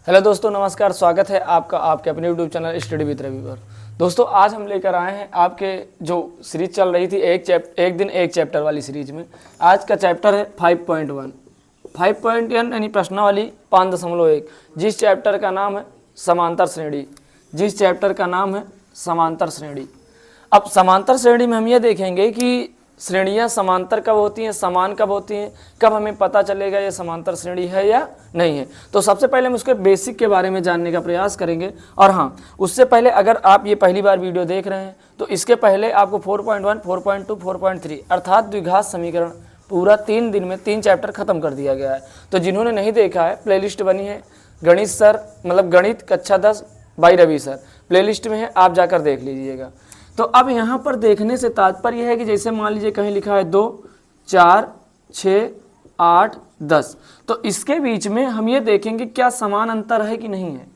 Hello दोस्तों, नमस्कार। स्वागत है आपका आपके अपने YouTube channel study with Ravi पर। दोस्तों, आज हम लेकर आए हैं आपके जो सीरीज चल रही थी एक दिन एक चैप्टर वाली सीरीज में। आज का चैप्टर है 5.1 यानी प्रश्नावली 5.1, जिस चैप्टर का नाम है समांतर श्रेणी। अब समांतर श्रेणी में हम ये देखेंगे कि श्रेणियाँ समांतर कब होती हैं, समान कब होती हैं, कब हमें पता चलेगा ये समांतर श्रेणी है या नहीं है। तो सबसे पहले हम उसके बेसिक के बारे में जानने का प्रयास करेंगे। और हाँ, उससे पहले अगर आप ये पहली बार वीडियो देख रहे हैं तो इसके पहले आपको 4.1, 4.2, 4.3 अर्थात द्विघात समीकरण पूरा 3 दिन में 3 चैप्टर खत्म कर दिया गया है। तो जिन्होंने नहीं देखा है, प्लेलिस्ट बनी है गणित सर मतलब गणित कक्षा 10 बाई रवि सर, प्लेलिस्ट में है, आप जाकर देख लीजिएगा। तो अब यहाँ पर देखने से तात्पर्य है कि जैसे मान लीजिए कहीं लिखा है 2, 4, 6, 8, 10, तो इसके बीच में हम ये देखेंगे क्या समान अंतर है कि नहीं है।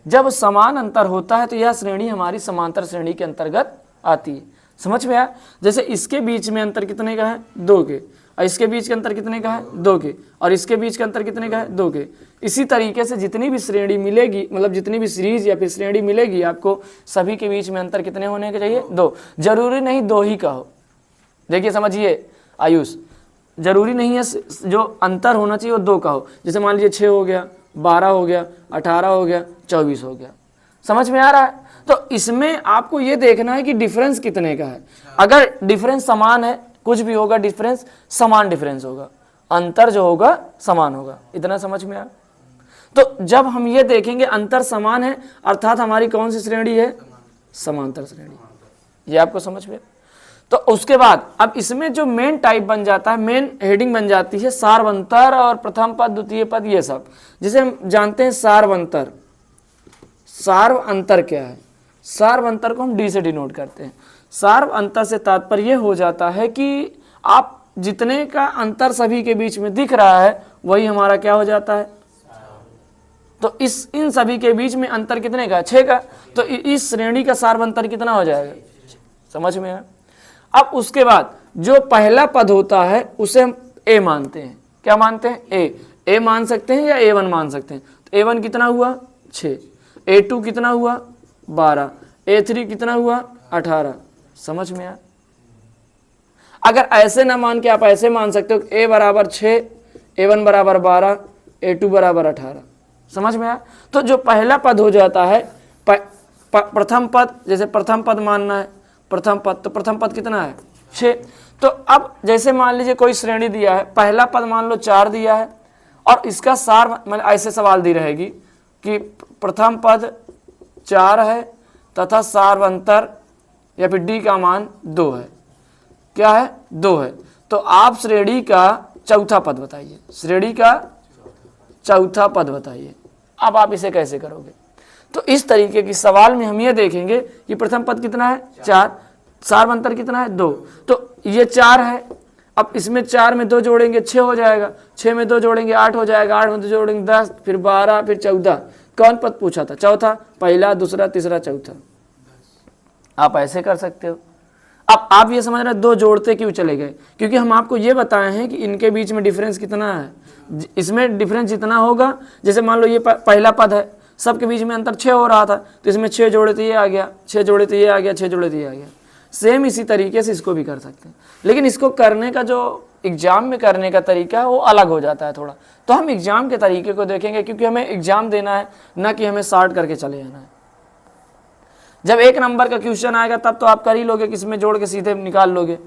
जब समान अंतर होता है तो यह श्रेणी हमारी समांतर श्रेणी के अंतर्गत आती है। समझ में आया? जैसे इसके बीच में अंतर कितने का है, 2 के, और इसके बीच के अंतर कितने का है, 2 के, और इसके बीच के अंतर कितने का है, 2 के। इसी तरीके से जितनी भी श्रेणी मिलेगी, मतलब जितनी भी सीरीज या फिर श्रेणी मिलेगी आपको, सभी के बीच में अंतर कितने होने के चाहिए, 2। जरूरी नहीं 2 ही का हो। देखिए समझिए आयुष, जरूरी नहीं है जो अंतर होना चाहिए वो 2 का हो। जैसे मान लीजिए 6 हो गया, 12 हो गया, 18 हो गया, 24 हो गया। समझ में आ रहा है? तो इसमें आपको ये देखना है कि डिफरेंस कितने का है। अगर डिफरेंस समान है, कुछ भी होगा डिफरेंस समान डिफरेंस होगा, अंतर जो होगा समान होगा। इतना समझ में आया? तो जब हम ये देखेंगे अंतर समान है अर्थात हमारी कौन सी श्रेणी है, समांतर श्रेणी। ये आपको समझ में? तो उसके बाद अब इसमें जो मेन टाइप बन जाता है, मेन हेडिंग बन जाती है सार्वंतर और प्रथम पद, द्वितीय पद, ये सब जिसे हम जानते हैं सार्वंतर। सार्व अंतर क्या है? सार्व अंतर को हम डी से डिनोट करते हैं। सार्व अंतर से तात्पर्य यह हो जाता है कि आप जितने का अंतर सभी के बीच में दिख रहा है वही हमारा क्या हो जाता है। तो इन सभी के बीच में अंतर कितने का, 6 का। तो इस श्रेणी का सार्व अंतर कितना हो जाएगा? समझ में आया? अब उसके बाद जो पहला पद होता है उसे हम ए मानते हैं। क्या मानते हैं? ए मान सकते हैं या A1 मान सकते हैं। तो A1 कितना हुआ, 6, A2 कितना हुआ, 12, A3 कितना हुआ, 18। समझ में आया? अगर ऐसे ना मान के आप ऐसे मान सकते हो A बराबर 6, A1 बराबर 12, A2 बराबर 18। समझ में आया? तो जो पहला पद हो जाता है प्रथम पद, जैसे प्रथम पद मानना है प्रथम पद, तो प्रथम पद कितना है, 6। तो अब जैसे मान लीजिए कोई श्रेणी दिया है, पहला पद मान लो 4 दिया है और इसका सार मतलब ऐसे सवाल दी रहेगी कि प्रथम पद 4 है तथा सार्वंतर या फिर डी का मान 2 है। क्या है, 2 है। तो आप श्रेणी का चौथा पद बताइए, श्रेणी का चौथा पद बताइए। अब आप इसे कैसे करोगे? तो इस तरीके की सवाल में हम ये देखेंगे कि प्रथम पद कितना है, 4, सार्वंतर कितना है, 2। तो ये 4 है, अब इसमें 4 में 2 जोड़ेंगे 6 हो जाएगा, 6 में 2 जोड़ेंगे 8 हो जाएगा, 8 में 2 जोड़ेंगे 10, फिर 12, फिर 14। कौन पद पूछा था? चौथा। पहला, दूसरा, तीसरा, चौथा। आप ऐसे कर सकते हो। अब आप ये समझ रहे 2 जोड़ते क्यों चले गए? क्योंकि हम आपको ये बताए हैं कि इनके बीच में डिफरेंस कितना है। इसमें डिफरेंस जितना होगा, जैसे मान लो ये पहला पद है, सबके बीच में अंतर 6 हो रहा था, तो इसमें 6 जोड़े तो ये आ गया, 6 जोड़े तो ये आ गया, 6 जोड़े तो ये आ गया। सेम इसी तरीके से इसको भी कर सकते हैं, लेकिन इसको करने का जो एग्जाम में करने का तरीका है वो अलग हो जाता है थोड़ा। तो हम एग्जाम के तरीके को देखेंगे, क्योंकि हमें एग्जाम देना है, ना कि हमें शॉर्ट करके चले जाना है। जब 1 नंबर का क्वेश्चन आएगा तब तो आप कर ही लोगे, किसमें जोड़ के सीधे निकाल लोगे।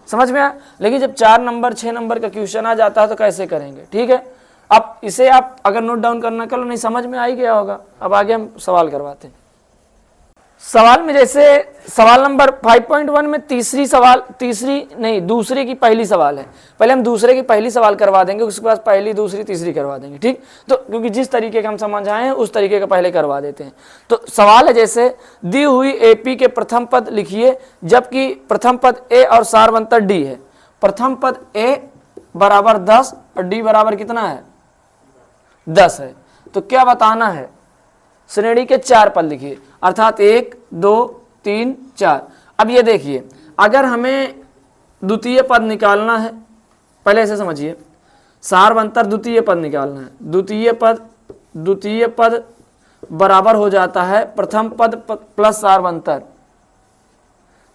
समझ में आया? लेकिन जब 4 नंबर 6 नंबर का क्वेश्चन आ जाता है तो कैसे करेंगे? ठीक है, अब इसे आप अगर नोट डाउन करना कर लो, नहीं समझ में आ ही गया होगा। अब आगे हम सवाल करवाते हैं। सवाल में जैसे सवाल नंबर 5.1 में दूसरे की पहली सवाल है। पहले हम दूसरे की पहली सवाल करवा देंगे, उसके बाद पहली, दूसरी, तीसरी करवा देंगे। ठीक, तो क्योंकि जिस तरीके का हम समझ आए हैं उस तरीके का पहले करवा देते हैं। तो सवाल है जैसे दी हुई AP के प्रथम पद लिखिए जबकि प्रथम पद A और सार्वंतर D है। प्रथम पद A बराबर 10 और D बराबर कितना है, 10 है। तो क्या बताना है? श्रेणी के 4 पद लिखिए, अर्थात 1, 2, 3, 4। अब ये देखिए, अगर हमें द्वितीय पद निकालना है, पहले ऐसे समझिए, सार्वंतर द्वितीय पद निकालना है। द्वितीय पद द्वितीय पद बराबर हो जाता है प्रथम पद प्लस सार्वंतर।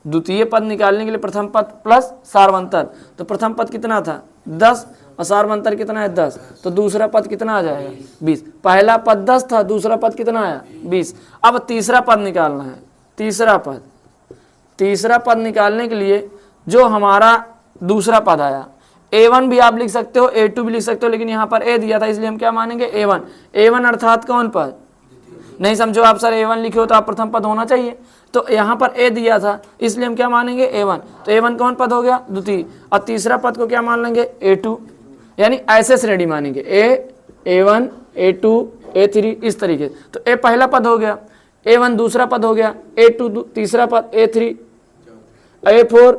द्वितीय पद निकालने के लिए प्रथम पद प्लस सार्वंतर, तो प्रथम पद कितना था 10 और सार्वंतर कितना है 10, तो दूसरा पद कितना आ जाएगा 20। पहला पद 10 था, दूसरा पद कितना आया 20। अब तीसरा पद निकालना है। तीसरा पद निकालने के लिए जो हमारा दूसरा पद आया, a1 भी आप लिख सकते हो, a2 भी लिख सकते हो, लेकिन यहाँ पर a दिया था इसलिए हम क्या मानेंगे a1। a1 अर्थात कौन पद, नहीं समझो आप सर a1 लिखे हो तो आप प्रथम पद होना चाहिए, तो यहाँ पर a दिया था इसलिए हम क्या मानेंगे a1। तो a1 कौन पद हो गया द्वितीय, और तीसरा पद को क्या मान लेंगे a2, यानी ऐसे श्रेणी मानेंगे a1 a2 a3 इस तरीके। तो a पहला पद हो गया, a1 दूसरा पद हो गया, a2 तीसरा पद, a3 a4।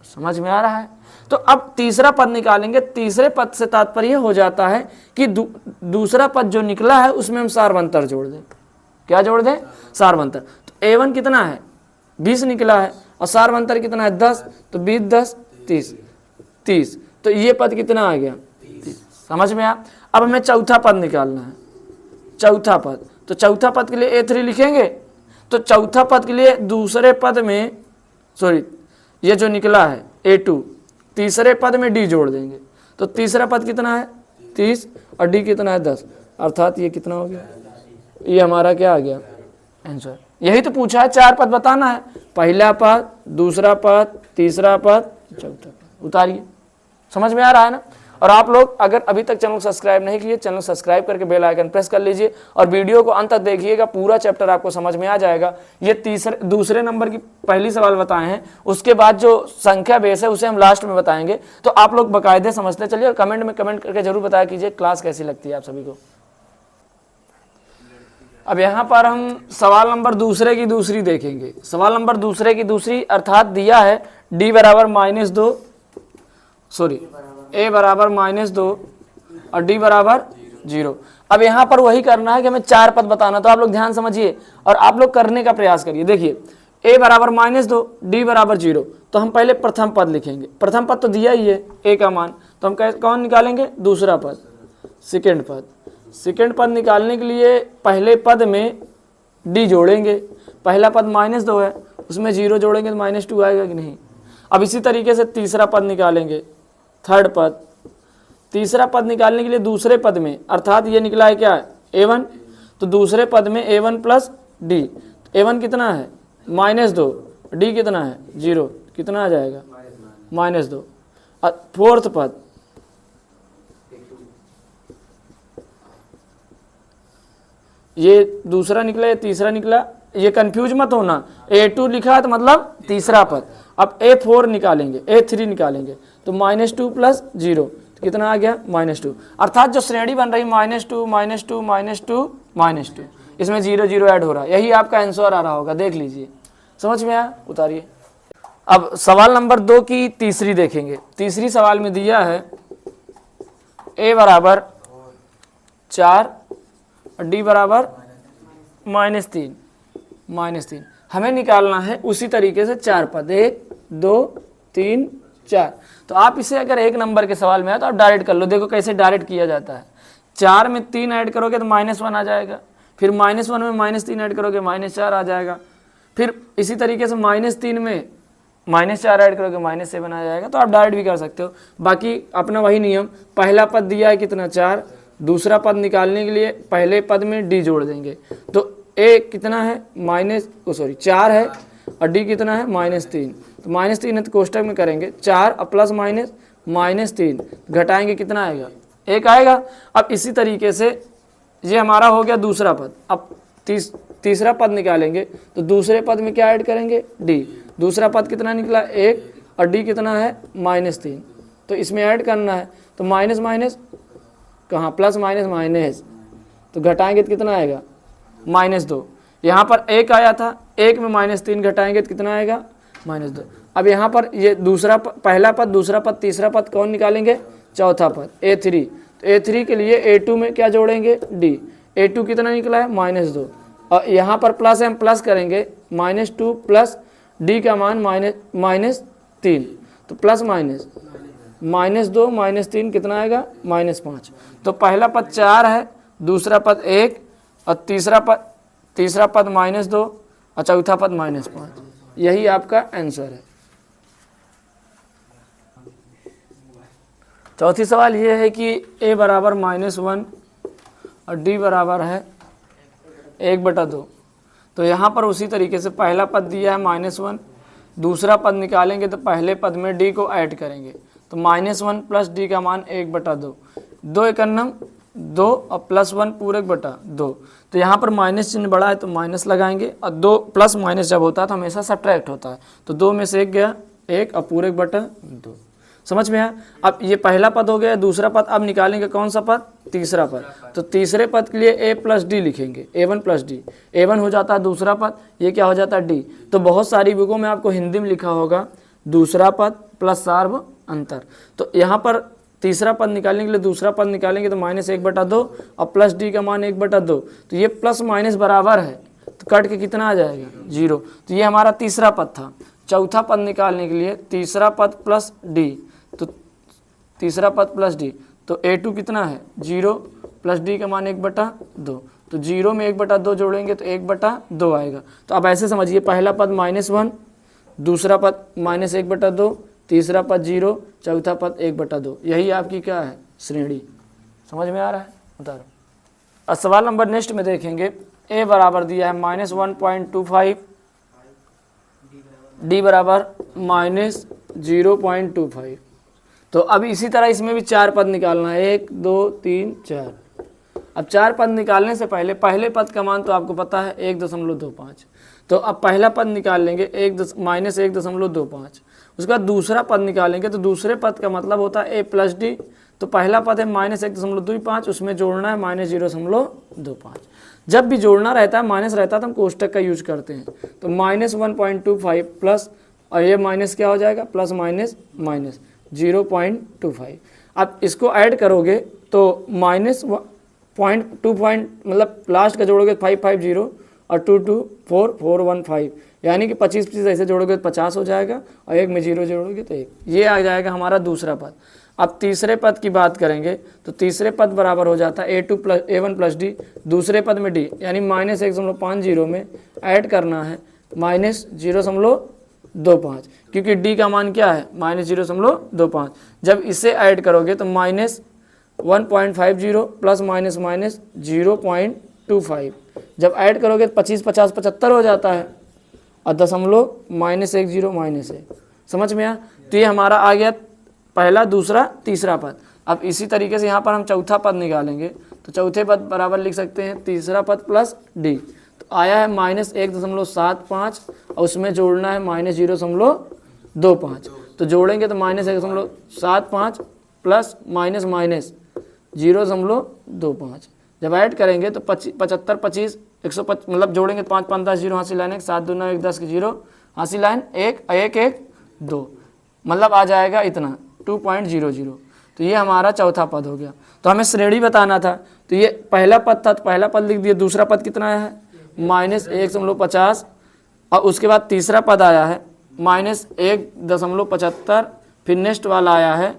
समझ में आ रहा है। तो अब तीसरा पद निकालेंगे। तीसरे पद से तात्पर्य हो जाता है कि दूसरा पद जो निकला है उसमें हम सार्वंतर जोड़ दें। क्या जोड़ दें, सार्वंतर। तो a1 कितना है 20 निकला है और सार्वंतर कितना है 10, तो 20 10 30, तो ये पद कितना आ गया 30। समझ में आया। अब हमें चौथा पद निकालना है। चौथा पद, तो चौथा पद के लिए a3 लिखेंगे, तो चौथा पद के लिए दूसरे पद में ये जो निकला है a2, तीसरे पद में d जोड़ देंगे, तो तीसरा पद कितना है 30 और d कितना है 10, अर्थात ये कितना हो गया, ये हमारा क्या आ गया आंसर। यही तो पूछा है, 4 पद बताना है, पहला पद, दूसरा पद, तीसरा पद, चौथा पद। उतारिए। समझ में आ रहा है ना। और आप लोग अगर अभी तक चैनल सब्सक्राइब नहीं किए, चैनल सब्सक्राइब करके बेल आइकन प्रेस कर लीजिए और वीडियो को अंत तक देखिएगा, पूरा चैप्टर आपको समझ में आ जाएगा। ये दूसरे नंबर की पहली सवाल बताए हैं, उसके बाद जो संख्या बेस है उसे हम लास्ट में बताएंगे। तो आप लोग बाकायदे समझते चलिए और कमेंट में कमेंट करके जरूर बताया कीजिए क्लास कैसी लगती है आप सभी को। अब यहाँ पर हम सवाल नंबर दूसरे की दूसरी देखेंगे। सवाल नंबर दूसरे की दूसरी अर्थात दिया है d बराबर -2 a बराबर -2 और d बराबर 0। अब यहाँ पर वही करना है कि हमें 4 पद बताना, तो आप लोग ध्यान समझिए और आप लोग करने का प्रयास करिए। देखिए a बराबर -2 d बराबर 0, तो हम पहले प्रथम पद लिखेंगे। प्रथम पद तो दिया ही है a का मान, तो हम कौन निकालेंगे दूसरा पद, सेकेंड पद। सेकेंड पद निकालने के लिए पहले पद में d जोड़ेंगे। पहला पद -2 है, उसमें 0 जोड़ेंगे तो -2 आएगा कि नहीं। अब इसी तरीके से तीसरा पद निकालेंगे, थर्ड पद। तीसरा पद निकालने के लिए दूसरे पद में, अर्थात ये निकला है क्या a1, तो दूसरे पद में a1 प्लस d। a1 कितना है -2, d कितना है 0, कितना आ जाएगा -2। फोर्थ पद, ये दूसरा निकला ये तीसरा निकला, ये कंफ्यूज मत होना, a2 लिखा है तो मतलब तीसरा पद। अब a4 निकालेंगे, a3 निकालेंगे, तो -2 प्लस 0, तो कितना आ गया -2। अर्थात जो श्रेणी बन रही -2 -2 -2 -2, इसमें 0 0 ऐड हो रहा है, यही आपका आंसर आ रहा होगा। देख लीजिए, समझ में आया, उतारिए। अब सवाल नंबर 2 की तीसरी देखेंगे। तीसरी सवाल में दिया है a बराबर 4 और d बराबर -3। हमें निकालना है उसी तरीके से 4 पद, 1 2 3 4। तो आप इसे अगर 1 नंबर के सवाल में आए तो आप डायरेक्ट कर लो। देखो कैसे डायरेक्ट किया जाता है। 4 में 3 ऐड करोगे तो -1 आ जाएगा, फिर -1 में -3 ऐड करोगे -4 आ जाएगा, फिर इसी तरीके से -3 में -4 ऐड करोगे -7 आ जाएगा। तो आप डायरेक्ट भी कर सकते हो। बाकी अपना वही नियम, पहला पद दिया है कितना 4, दूसरा पद निकालने के लिए पहले पद में d जोड़ देंगे, तो a कितना है 4 है और d कितना है -3, तो -3 है तो कोष्टक में करेंगे 4 और प्लस -3 घटाएंगे कितना आएगा 1 आएगा। अब इसी तरीके से ये हमारा हो गया दूसरा पद। अब तीसरा पद निकालेंगे तो दूसरे पद में क्या ऐड करेंगे d। दूसरा पद कितना निकला 1 और d कितना है -3, तो इसमें ऐड करना है, तो माइनस माइनस कहाँ प्लस माइनस, तो घटाएंगे तो कितना आएगा -2। यहाँ पर 1 आया था, 1 में -3 घटाएंगे तो कितना आएगा -2। अब यहाँ पर ये दूसरा पहला पद, दूसरा पद, तीसरा पद कौन निकालेंगे चौथा पद a3। तो a3 के लिए a2 में क्या जोड़ेंगे d। a2 कितना निकला है -2 और यहाँ पर प्लस हम प्लस करेंगे -2 प्लस d का मान -3, तो प्लस -2 -3 कितना आएगा -5। तो पहला पद 4 है दूसरा पद 1 और तीसरा पद -2 और चौथा पद -5। यही आपका आंसर है। चौथी सवाल ये है कि a बराबर -1 और d बराबर है 1/2। तो यहाँ पर उसी तरीके से पहला पद दिया है -1, दूसरा पद निकालेंगे तो पहले पद में d को ऐड करेंगे तो -1 प्लस d का मान 1/2, 2 एकन्नम 2 और +1 पूरे 1/2। तो यहाँ पर माइनस चिन्ह बड़ा है तो माइनस लगाएंगे और 2 प्लस माइनस जब होता है तो हमेशा सब्ट्रैक्ट होता है। तो 2 में से 1 गया 1 और पूरे 1/2। समझ में आया। अब ये पहला पद हो गया, दूसरा पद अब निकालेंगे कौन सा पद, तीसरा पद। तो तीसरे पद के लिए a प्लस डी लिखेंगे, a1 प्लस डी। a1 हो जाता है दूसरा पद, ये क्या हो जाता है d। तो बहुत सारी बुकों में आपको हिंदी में लिखा होगा दूसरा पद प्लस सार्व अंतर। तो यहाँ पर तीसरा पद निकालने के लिए दूसरा पद निकालेंगे तो -1/2 और प्लस डी का मान 1/2। तो ये प्लस माइनस बराबर है तो कट के कितना आ जाएगा 0। तो ये हमारा तीसरा पद था। चौथा पद निकालने के लिए तीसरा पद प्लस डी, तो तीसरा पद प्लस डी तो a2 कितना है 0 प्लस डी का मान 1/2। तो 0 में 1/2 जोड़ेंगे तो 1/2 आएगा। तो अब ऐसे समझिए पहला पद -1, दूसरा पद -1/2, तीसरा पद 0, चौथा पद 1/2। यही आपकी क्या है श्रेणी। समझ में आ रहा है। उतारो। अब सवाल नंबर नेक्स्ट में देखेंगे a बराबर दिया है -1.25, d बराबर -0.25। तो अब इसी तरह इसमें भी 4 पद निकालना है, 1 2 3 4। अब 4 पद निकालने से पहले पहले पद का मान तो आपको पता है 1.25। तो अब पहला पद निकाल लेंगे -1.25। उसके बाद दूसरा पद निकालेंगे तो दूसरे पद का मतलब होता है a प्लस डी। तो पहला पद है -1.25, उसमें जोड़ना है -0.25। जब भी जोड़ना रहता है माइनस रहता है तो हम कोष्टक का यूज करते हैं। तो -1.25 प्लस और ये माइनस क्या हो जाएगा प्लस माइनस 0.25। अब इसको ऐड करोगे तो -0.2 मतलब लास्ट का जोड़ोगे 550 और 2 2 4 415, यानी कि 25 ऐसे जोड़ोगे तो 50 हो जाएगा और 1 में 0 जोड़ोगे तो 1। ये आ जाएगा हमारा दूसरा पद। अब तीसरे पद की बात करेंगे तो तीसरे पद बराबर हो जाता है a1 प्लस डी, दूसरे पद में d यानी -1.50 में ऐड करना है -0.25, क्योंकि d का मान क्या है -0.25। जब इसे ऐड करोगे तो -1.50 प्लस माइनस 0.25। जब ऐड करोगे तो 25 50 75 हो जाता है और दशमलव -10 -1। समझ में आया। तो ये हमारा आ गया पहला दूसरा तीसरा पद। अब इसी तरीके से यहाँ पर हम चौथा पद निकालेंगे तो चौथे पद बराबर लिख सकते हैं तीसरा पद प्लस डी। तो आया है -1.75 और उसमें जोड़ना है -0.25। तो जोड़ेंगे तो -1.75 प्लस माइनस 0.25। जब ऐड करेंगे तो 75 25 125 मतलब जोड़ेंगे तो 5 5 10 0 हासिल लाइन 7 2 9 1 10 के 0 हासिल लाइन 1 1 1 2 मतलब आ जाएगा इतना 2.00। तो ये हमारा चौथा पद हो गया। तो हमें श्रेणी बताना था तो ये पहला पद था तो पहला पद लिख दिया। दूसरा पद कितना है -1.50 और उसके बाद तीसरा पद आया है -1.75, फिर नेक्स्ट वाला आया है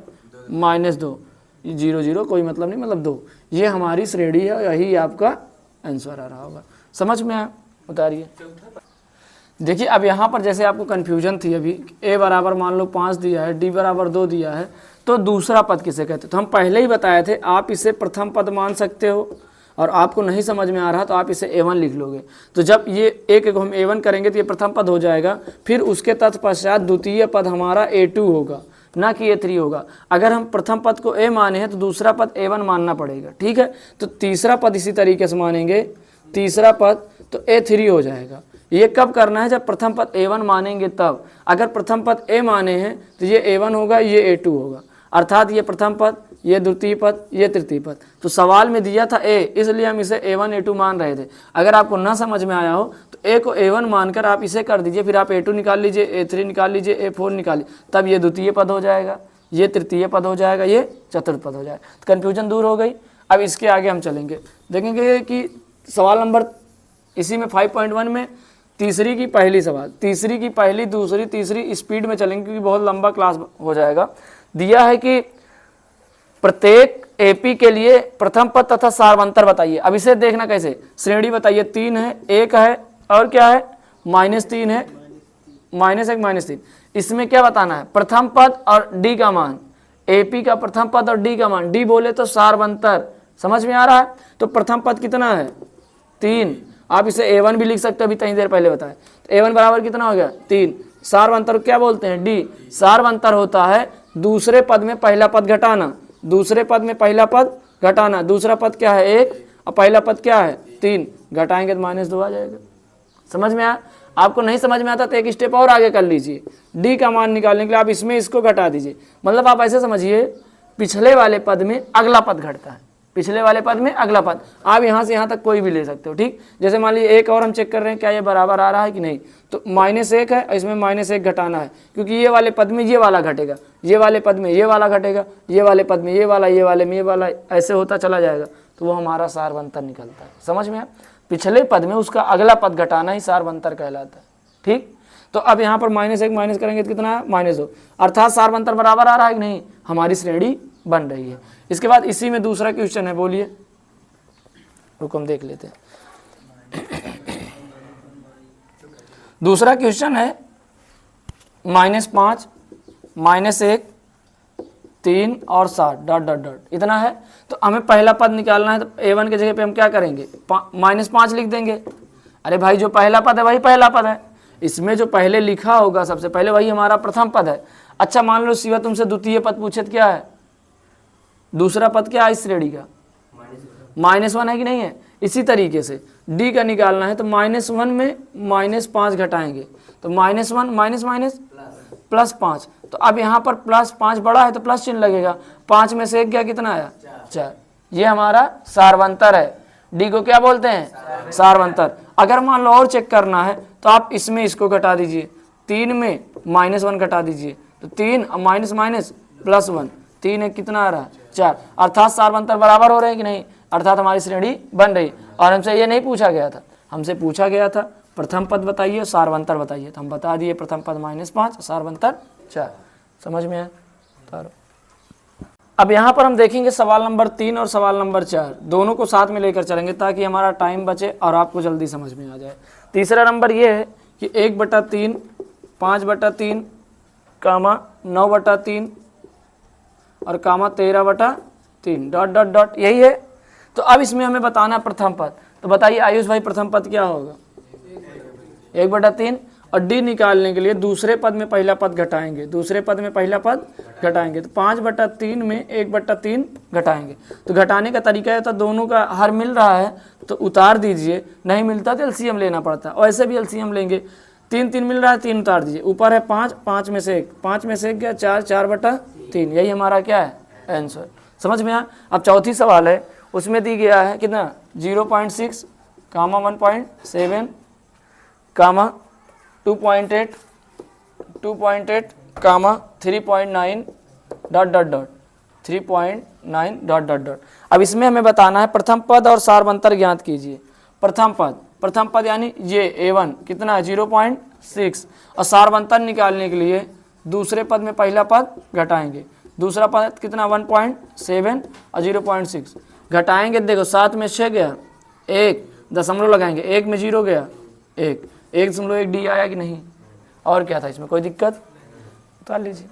-2 0 कोई मतलब नहीं मतलब 2। ये हमारी श्रेणी है, यही आपका आंसर आ रहा होगा। समझ में आया। उतारिए। देखिए अब यहाँ पर जैसे आपको कन्फ्यूजन थी अभी, a बराबर मान लो 5 दिया है, d बराबर 2 दिया है, तो दूसरा पद किसे कहते हैं। तो हम पहले ही बताए थे आप इसे प्रथम पद मान सकते हो और आपको नहीं समझ में आ रहा तो आप इसे a1 लिख लोगे। तो जब ये एक हम a1 करेंगे तो ये प्रथम पद हो जाएगा। फिर उसके तत्पश्चात द्वितीय पद हमारा a2 होगा, ना कि a3 होगा। अगर हम प्रथम पद को a माने हैं तो दूसरा पद a1 मानना पड़ेगा। ठीक है। तो तीसरा पद इसी तरीके से मानेंगे, तीसरा पद तो a3 हो जाएगा। ये कब करना है जब प्रथम पद a1 मानेंगे तब। अगर प्रथम पद a माने हैं तो ये a1 होगा, ये a2 होगा, अर्थात ये प्रथम पद, ये द्वितीय पद, ये तृतीय पद। तो सवाल में दिया था a, इसलिए हम इसे a1 a2 मान रहे थे। अगर आपको ना समझ में आया हो तो a को a1 मानकर आप इसे कर दीजिए, फिर आप a2 निकाल लीजिए, a3 निकाल लीजिए, a4 निकाल लीजिए, तब ये द्वितीय पद हो जाएगा, ये तृतीय पद हो जाएगा, ये चतुर्थ पद हो जाएगा। तो कन्फ्यूजन दूर हो गई। अब इसके आगे हम चलेंगे, देखेंगे कि सवाल नंबर इसी में 5.1 में तीसरी की पहली सवाल, तीसरी की पहली दूसरी तीसरी स्पीड में चलेंगे क्योंकि बहुत लंबा क्लास हो जाएगा। दिया है कि प्रत्येक एपी के लिए प्रथम पद तथा सार्वंतर बताइए। अब इसे देखना कैसे, श्रेणी बताइए, 3 है, 1 है और क्या है -3 है, -1 -3। इसमें क्या बताना है, प्रथम पद और डी का मान, एपी का प्रथम पद और डी का मान, डी बोले तो सार्वंतर, समझ में आ रहा है। तो प्रथम पद कितना है 3, आप इसे A1 भी लिख सकते हो, अभी तनी देर पहले बताया। तो A1 बराबर कितना हो गया 3। सार्वंतर क्या बोलते हैं डी, सार्वंतर होता है दूसरे पद में पहला पद घटाना, दूसरे पद में पहला पद घटाना, दूसरा पद क्या है 1 और पहला पद क्या है 3, घटाएंगे तो -2 आ जाएगा। समझ में आया। आपको नहीं समझ में आता तो एक स्टेप और आगे कर लीजिए, डी का मान निकालने के लिए आप इसमें इसको घटा दीजिए। मतलब आप ऐसे समझिए, पिछले वाले पद में अगला पद घटता है, पिछले वाले पद में अगला पद, आप यहाँ से यहाँ तक कोई भी ले सकते हो, ठीक। जैसे मान लीजिए 1 और हम चेक कर रहे हैं क्या ये बराबर आ रहा है कि नहीं, तो -1 है, इसमें -1 घटाना है, क्योंकि ये वाले पद में ये वाला घटेगा, ये वाले पद में ये वाला घटेगा, ये वाले पद में ये वाला, ये वाले में ये वाला, ऐसे होता चला जाएगा, तो वो हमारा सार्वंतर निकलता है। समझ में आया। पिछले पद में उसका अगला पद घटाना ही सार्वंतर कहलाता है, ठीक। तो अब यहाँ पर -1 माइनस करेंगे तो कितना है -2, अर्थात सार्वंतर बराबर आ रहा है कि नहीं, हमारी श्रेणी बन रही है। इसके बाद इसी में दूसरा क्वेश्चन है, बोलिए, रुको हम देख लेते हैं। दूसरा क्वेश्चन है -5 -1 3 और 7 डॉट डॉट डॉट इतना है। तो हमें पहला पद निकालना है, तो A1 की जगह पे हम क्या करेंगे -5 लिख देंगे। अरे भाई जो पहला पद है वही पहला पद है, इसमें जो पहले लिखा होगा सबसे पहले वही हमारा प्रथम पद है। अच्छा मान लो सिवा तुमसे द्वितीय पद पूछे तो क्या है, दूसरा पद क्या है इस श्रेणी का -1 है कि नहीं है। इसी तरीके से डी का निकालना है, तो -1 में -5 घटाएंगे, तो -1 माइनस +5। तो अब यहाँ पर +5 बड़ा है तो प्लस चिन्ह लगेगा, 5 में से 1 गया, कितना आया 4। ये हमारा सार्वंतर है, डी को क्या बोलते हैं सार्वंतर। अगर मान लो और चेक करना है तो आप इसमें इसको घटा दीजिए, 3 में -1 घटा दीजिए, तो 3 माइनस +1, 3 है कितना आ रहा है 4, अर्थात सार्वंतर बराबर हो रहे हैं कि नहीं, अर्थात हमारी श्रेणी बन रही। और हमसे ये नहीं पूछा गया था, हमसे पूछा गया था प्रथम पद बताइए सार्वंतर बताइए, तो हम बता दिए प्रथम पद -5 सार्वंतर 4। समझ में है। अब यहाँ पर हम देखेंगे सवाल नंबर 3 और सवाल नंबर 4 दोनों को साथ में लेकर चलेंगे ताकि हमारा टाइम बचे और आपको जल्दी समझ में आ जाए। तीसरा नंबर ये है कि 1/3 5/3 कामा 9/3 और कामा 13/3 डॉट डॉट डॉट यही है। तो अब इसमें हमें बताना प्रथम पद, तो बताइए आयुष भाई प्रथम पद क्या होगा 1/3, और डी निकालने के लिए दूसरे पद में पहला पद घटाएंगे, दूसरे पद में पहला पद घटाएंगे, तो 5/3 में 1/3 घटाएंगे। तो घटाने का तरीका है, तो दोनों का हर मिल रहा है तो उतार दीजिए, नहीं मिलता तो एलसीएम लेना पड़ता है, और ऐसे भी एलसीएम लेंगे। 3 मिल रहा है, 3 उतार दीजिए, ऊपर है 5, 5 में से 1, 5 में से 1 गया 4, 4/3, यही हमारा क्या है आंसर। समझ में आया। अब चौथी सवाल है, उसमें दी गया है कितना 0.6 कामा 1.7 कामा 2.8 कामा 3.9 dot dot dot 3.9 dot dot dot. अब इसमें हमें बताना है प्रथम पद और सार्वंतर ज्ञात कीजिए। प्रथम पद यानी ये A1 कितना है 0.6, और सार्वंतर निकालने के लिए दूसरे पद में पहला पद घटाएंगे, दूसरा पद कितना 1.7 और 0.6 घटाएंगे। देखो 7 में 6 गया 1, दशमलव लगाएंगे, 1 में 0 गया 1.1 डी आया कि नहीं, और क्या था इसमें कोई दिक्कत, उतार लीजिए।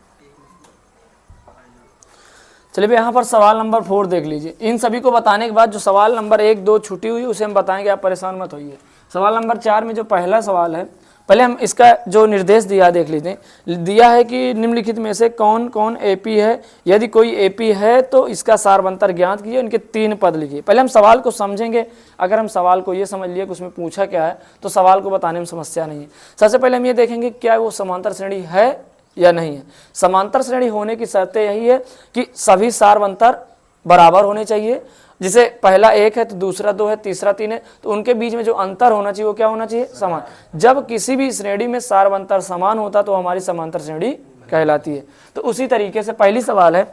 चलिए यहाँ पर सवाल नंबर 4 देख लीजिए। इन सभी को बताने के बाद जो सवाल नंबर 1, 2 छुट्टी हुई उसे हम बताएंगे, आप परेशान मत होइए। सवाल नंबर 4 में जो पहला सवाल है, पहले हम इसका जो निर्देश दिया देख लीजिए। दिया है कि निम्नलिखित में से कौन कौन एपी है, यदि कोई एपी है तो इसका सार्वंतर ज्ञात कीजिए, इनके 3 पद लिखिए। पहले हम सवाल को समझेंगे, अगर हम सवाल को ये समझ लिए कि उसमें पूछा क्या है तो सवाल को बताने में समस्या नहीं है। सबसे पहले हम ये देखेंगे क्या वो समांतर श्रेणी है या नहीं है। समांतर श्रेणी होने की शर्तें यही है कि सभी सार्वंतर बराबर होने चाहिए, जिसे पहला 1 है तो दूसरा 2 है, तीसरा 3 है, तो उनके बीच में जो अंतर होना चाहिए वो क्या होना चाहिए समान। जब किसी भी श्रेणी में सार्वंतर समान होता तो हमारी समांतर श्रेणी कहलाती है। तो उसी तरीके से पहली सवाल है,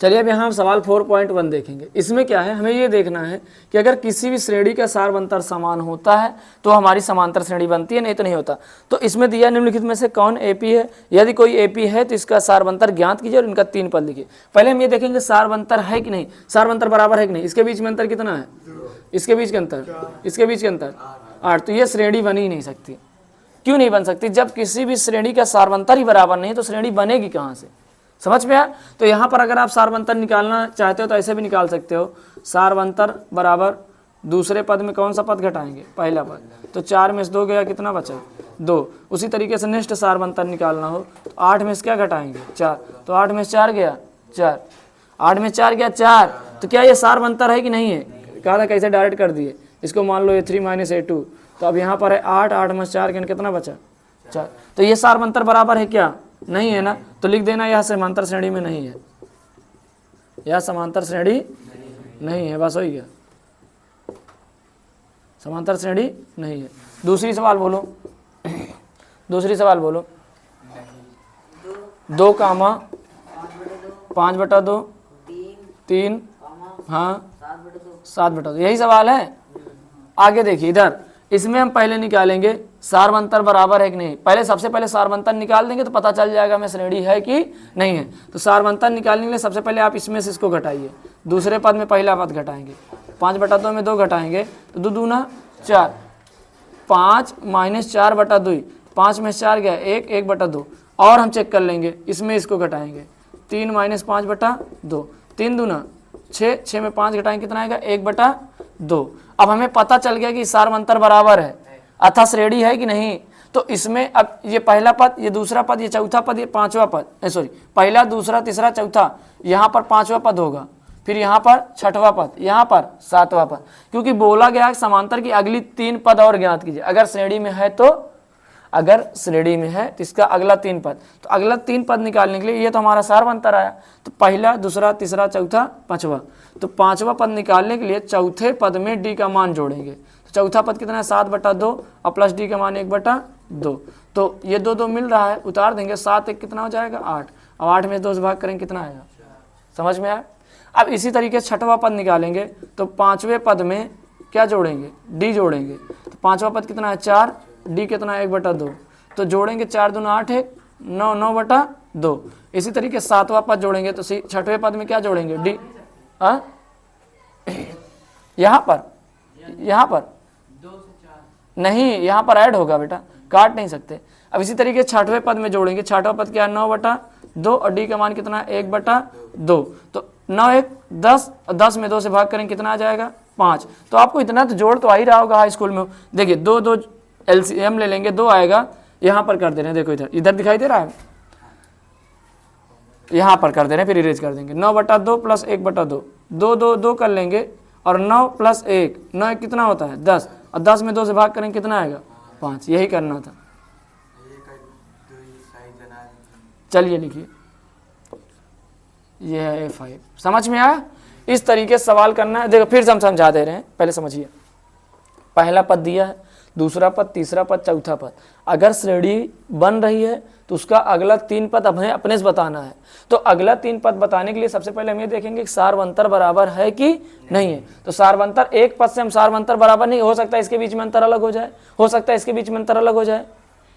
चलिए अब यहाँ हम सवाल 4.1 देखेंगे। इसमें क्या है, हमें ये देखना है कि अगर किसी भी श्रेणी का सारवंतर समान होता है तो हमारी समांतर श्रेणी बनती है, नहीं तो नहीं होता। तो इसमें दिया निम्नलिखित में से कौन एपी है। यदि कोई एपी है तो इसका सारवंतर ज्ञात कीजिए और इनका 3 पद लिखिए। पहले हम ये देखेंगे सारवंतर है कि नहीं, सारवंतर बराबर है कि नहीं। इसके बीच में अंतर कितना है, इसके बीच के अंतर, इसके बीच के अंतर 8। तो ये श्रेणी बन ही नहीं सकती। क्यों नहीं बन सकती, जब किसी भी श्रेणी का सारवंतर ही बराबर नहीं है तो श्रेणी बनेगी कहाँ से। समझ में आया। तो यहाँ पर अगर आप सारवंतर निकालना चाहते हो तो ऐसे भी निकाल सकते हो, सारवंतर बराबर दूसरे पद में कौन सा पद घटाएंगे, पहला पद। तो 4 में से 2 गया, कितना बचा 2। उसी तरीके से नेक्स्ट सारवंतर निकालना हो तो 8 में से क्या घटाएंगे 4, तो 8 में से 4 गया 4, 8 में 4 गया 4। तो क्या ये सारवंतर है कि नहीं है, कहा था कैसे डायरेक्ट कर दिए इसको। मान लो A3 माइनस A2, तो अब यहाँ पर है 8, 8 में 4 कितना बचा 4। तो ये सारवंतर बराबर है क्या, नहीं है ना। तो लिख देना यह समांतर श्रेणी में नहीं है, यह समांतर श्रेणी नहीं है, बस हो गया, समांतर श्रेणी नहीं है। दूसरी सवाल बोलो, दूसरी सवाल बोलो। 2, 5/2, 3, हाँ 7/2, यही सवाल है। आगे देखिए इधर, इसमें हम पहले निकालेंगे सारवंतर बराबर है कि नहीं। पहले सबसे पहले सारवंतर निकाल देंगे तो पता चल जाएगा हमें श्रेणी है कि नहीं है। तो सारवंतर निकालने के लिए सबसे पहले आप इसमें से इसको घटाइए, दूसरे पद में पहला पद घटाएंगे, 5/2 में 2 घटाएंगे तो 2 दूना 4, 5 माइनस 4/2, 5 में 4 गया 1, 1/2। और हम चेक कर लेंगे, इसमें इसको घटाएंगे, 3 माइनस 5/2, 3 दूना 6, 6 में 5 घटाएंगे कितना आएगा 1/2। अब हमें पता चल गया कि सारवंतर बराबर है अतः श्रेणी है कि नहीं। तो इसमें अब ये पहला पद, ये दूसरा पद, ये चौथा पद, ये पांचवा पद, सॉरी पहला दूसरा तीसरा चौथा, यहाँ पर पांचवा पद होगा, फिर यहाँ पर छठवां पद, यहाँ पर सातवां पद। क्योंकि बोला गया है समांतर की अगली 3 पद और ज्ञात कीजिए। अगर श्रेणी में है तो, अगर श्रेणी में है तो इसका अगला 3 पद, तो अगला 3 पद निकालने के लिए ये तो हमारा सारवंतर आया। तो पहला दूसरा तीसरा चौथा पांचवा, तो पांचवा पद निकालने के लिए चौथे पद में डी का मान जोड़ेंगे। तो चौथा पद कितना है 7/2 और प्लस डी का मान 1/2। तो ये 2 मिल रहा है, उतार देंगे, 7 1 कितना हो जाएगा 8। अब 8 में 2 से भाग करेंगे कितना आएगा, समझ में आया। अब इसी तरीके से छठवां पद निकालेंगे तो पांचवें पद में क्या जोड़ेंगे, डी जोड़ेंगे। तो पांचवा पद कितना है 4, डी कितना है 1/2। तो जोड़ेंगे 4 दूना 8 1, 9, 9/2। इसी तरीके से सातवां पद जोड़ेंगे तो छठवें पद में क्या जोड़ेंगे डी, यहाँ पर नहीं, यहाँ पर ऐड होगा बेटा, काट नहीं सकते। अब इसी तरीके छठवें पद में जोड़ेंगे, छठवां पद क्या है 9/2 और डी का मान कितना है 1/2। तो 9 1 10, 10 में 2 से भाग करेंगे कितना आ जाएगा 5। तो आपको इतना तो जोड़ तो आ ही रहा होगा हाई स्कूल में। देखिए 2 2 LCM ले लेंगे, 2 आएगा, यहाँ पर कर दे रहे हैं, देखो इधर इधर दिखाई दे रहा है, यहाँ पर कर दे रहे हैं, फिर इरेज कर देंगे। 9/2 प्लस 1/2, 2 2 2 कर लेंगे और 9 प्लस 1, 9 1 कितना होता है 10, और 10 में 2 से भाग करेंगे कितना आएगा 5। यही करना था। चलिए लिखिए, ये है A5। समझ में आया। इस तरीके से सवाल करना है। देखो फिर से हम समझा दे रहे हैं, पहले समझिए। पहला पद दिया है, दूसरा पद, तीसरा पद, चौथा पद। अगर श्रेणी बन रही है तो उसका अगला 3 पद हमें अपने से बताना है। तो अगला 3 पद बताने के लिए सबसे पहले हम ये देखेंगे कि सारवंतर बराबर है कि नहीं है। तो सारवंतर, एक पद से हम सारवंतर बराबर नहीं, हो सकता है इसके बीच में अंतर अलग हो जाए, हो सकता है इसके बीच में अंतर अलग हो जाए,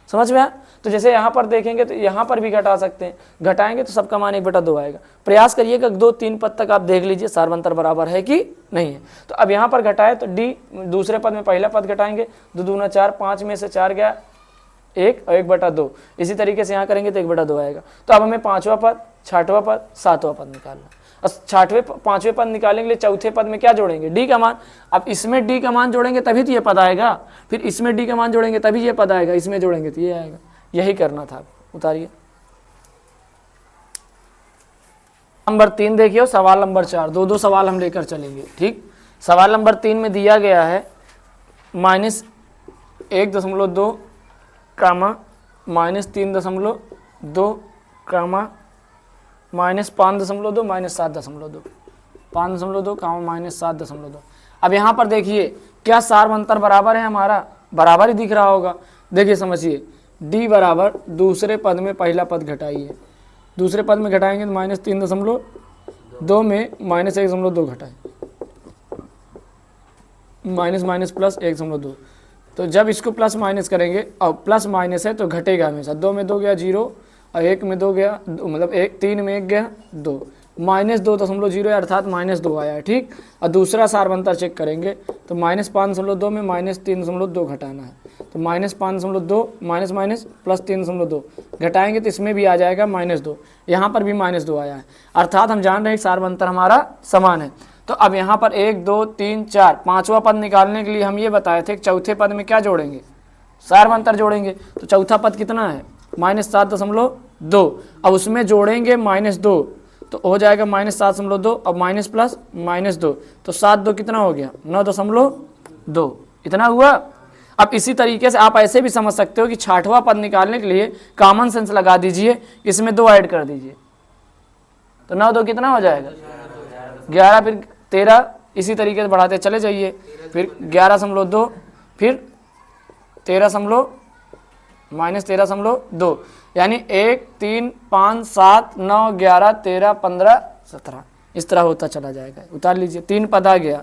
समझ में आया। तो जैसे यहाँ पर देखेंगे तो यहाँ पर भी घटा सकते हैं, घटाएंगे तो सबका मान 1/2 आएगा। प्रयास करिएगा 2-3 पद तक आप देख लीजिए सारवंतर बराबर है कि नहीं है। तो अब यहाँ पर घटाए तो डी दूसरे पद में पहला पद घटाएंगे, 2 दूना 4, 5 में से 4 गया 1 और 1/2। इसी तरीके से यहाँ करेंगे तो 1/2 आएगा। तो अब हमें पांचवा पद, छठवां पद, सातवां पद निकालना। और पांचवें पद निकालने के लिए चौथे पद में क्या जोड़ेंगे डी का मान। अब इसमें डी का मान जोड़ेंगे तभी तो ये पद आएगा, फिर इसमें डी का मान जोड़ेंगे तभी ये पद आएगा, इसमें जोड़ेंगे तो ये आएगा। यही करना था। उतारिए नंबर 3 देखिए, सवाल नंबर 4। 2 सवाल हम लेकर चलेंगे, ठीक। सवाल नंबर 3 में दिया गया है -1.2 कामा -3.2 कामा -5.2 -7.2, 5.2 कामा -7.2। अब यहाँ पर देखिए क्या सारवंतर बराबर है हमारा, बराबर ही दिख रहा होगा। देखिए समझिए, डी बराबर दूसरे पद में पहला पद घटाइए, दूसरे पद में घटाएंगे तो -3.2 2 में -1.2 घटाएं, माइनस माइनस प्लस 1.2। तो जब इसको प्लस माइनस करेंगे और प्लस माइनस है तो घटेगा हमेशा। 2 में 2 गया 0 और 1 में 2 गया, मतलब 3 में 1 गया 2, -2.0 अर्थात -2 आया है। ठीक, और दूसरा सारवंतर चेक करेंगे तो -5.2 में -3.2 घटाना है, तो -5.2 माइनस माइनस प्लस 3.2 घटाएंगे तो इसमें भी आ जाएगा -2, यहाँ पर भी -2 आया है, अर्थात हम जान रहे हैं सारवंतर हमारा समान है। तो अब यहाँ पर 1 2 3 4 पांचवा पद निकालने के लिए हम ये बताए थे कि चौथे पद में क्या जोड़ेंगे, सारवंतर जोड़ेंगे। तो चौथा पद कितना है, -7.2, अब उसमें जोड़ेंगे -2 तो हो जाएगा -7.2 और माइनस प्लस -2, तो 7 2 कितना हो गया, 9.2, इतना हुआ। अब इसी तरीके से आप ऐसे भी समझ सकते हो कि छठवां पद निकालने के लिए कॉमन सेंस लगा दीजिए, इसमें 2 ऐड कर दीजिए, तो 9 2 कितना हो जाएगा 11, फिर 13, इसी तरीके से बढ़ाते चले जाइए, फिर 11.2, फिर 13.2, यानी 1 3 5 7 9 11 13 15 17 इस तरह होता चला जाएगा। उतार लीजिए, 3 पद आ गया,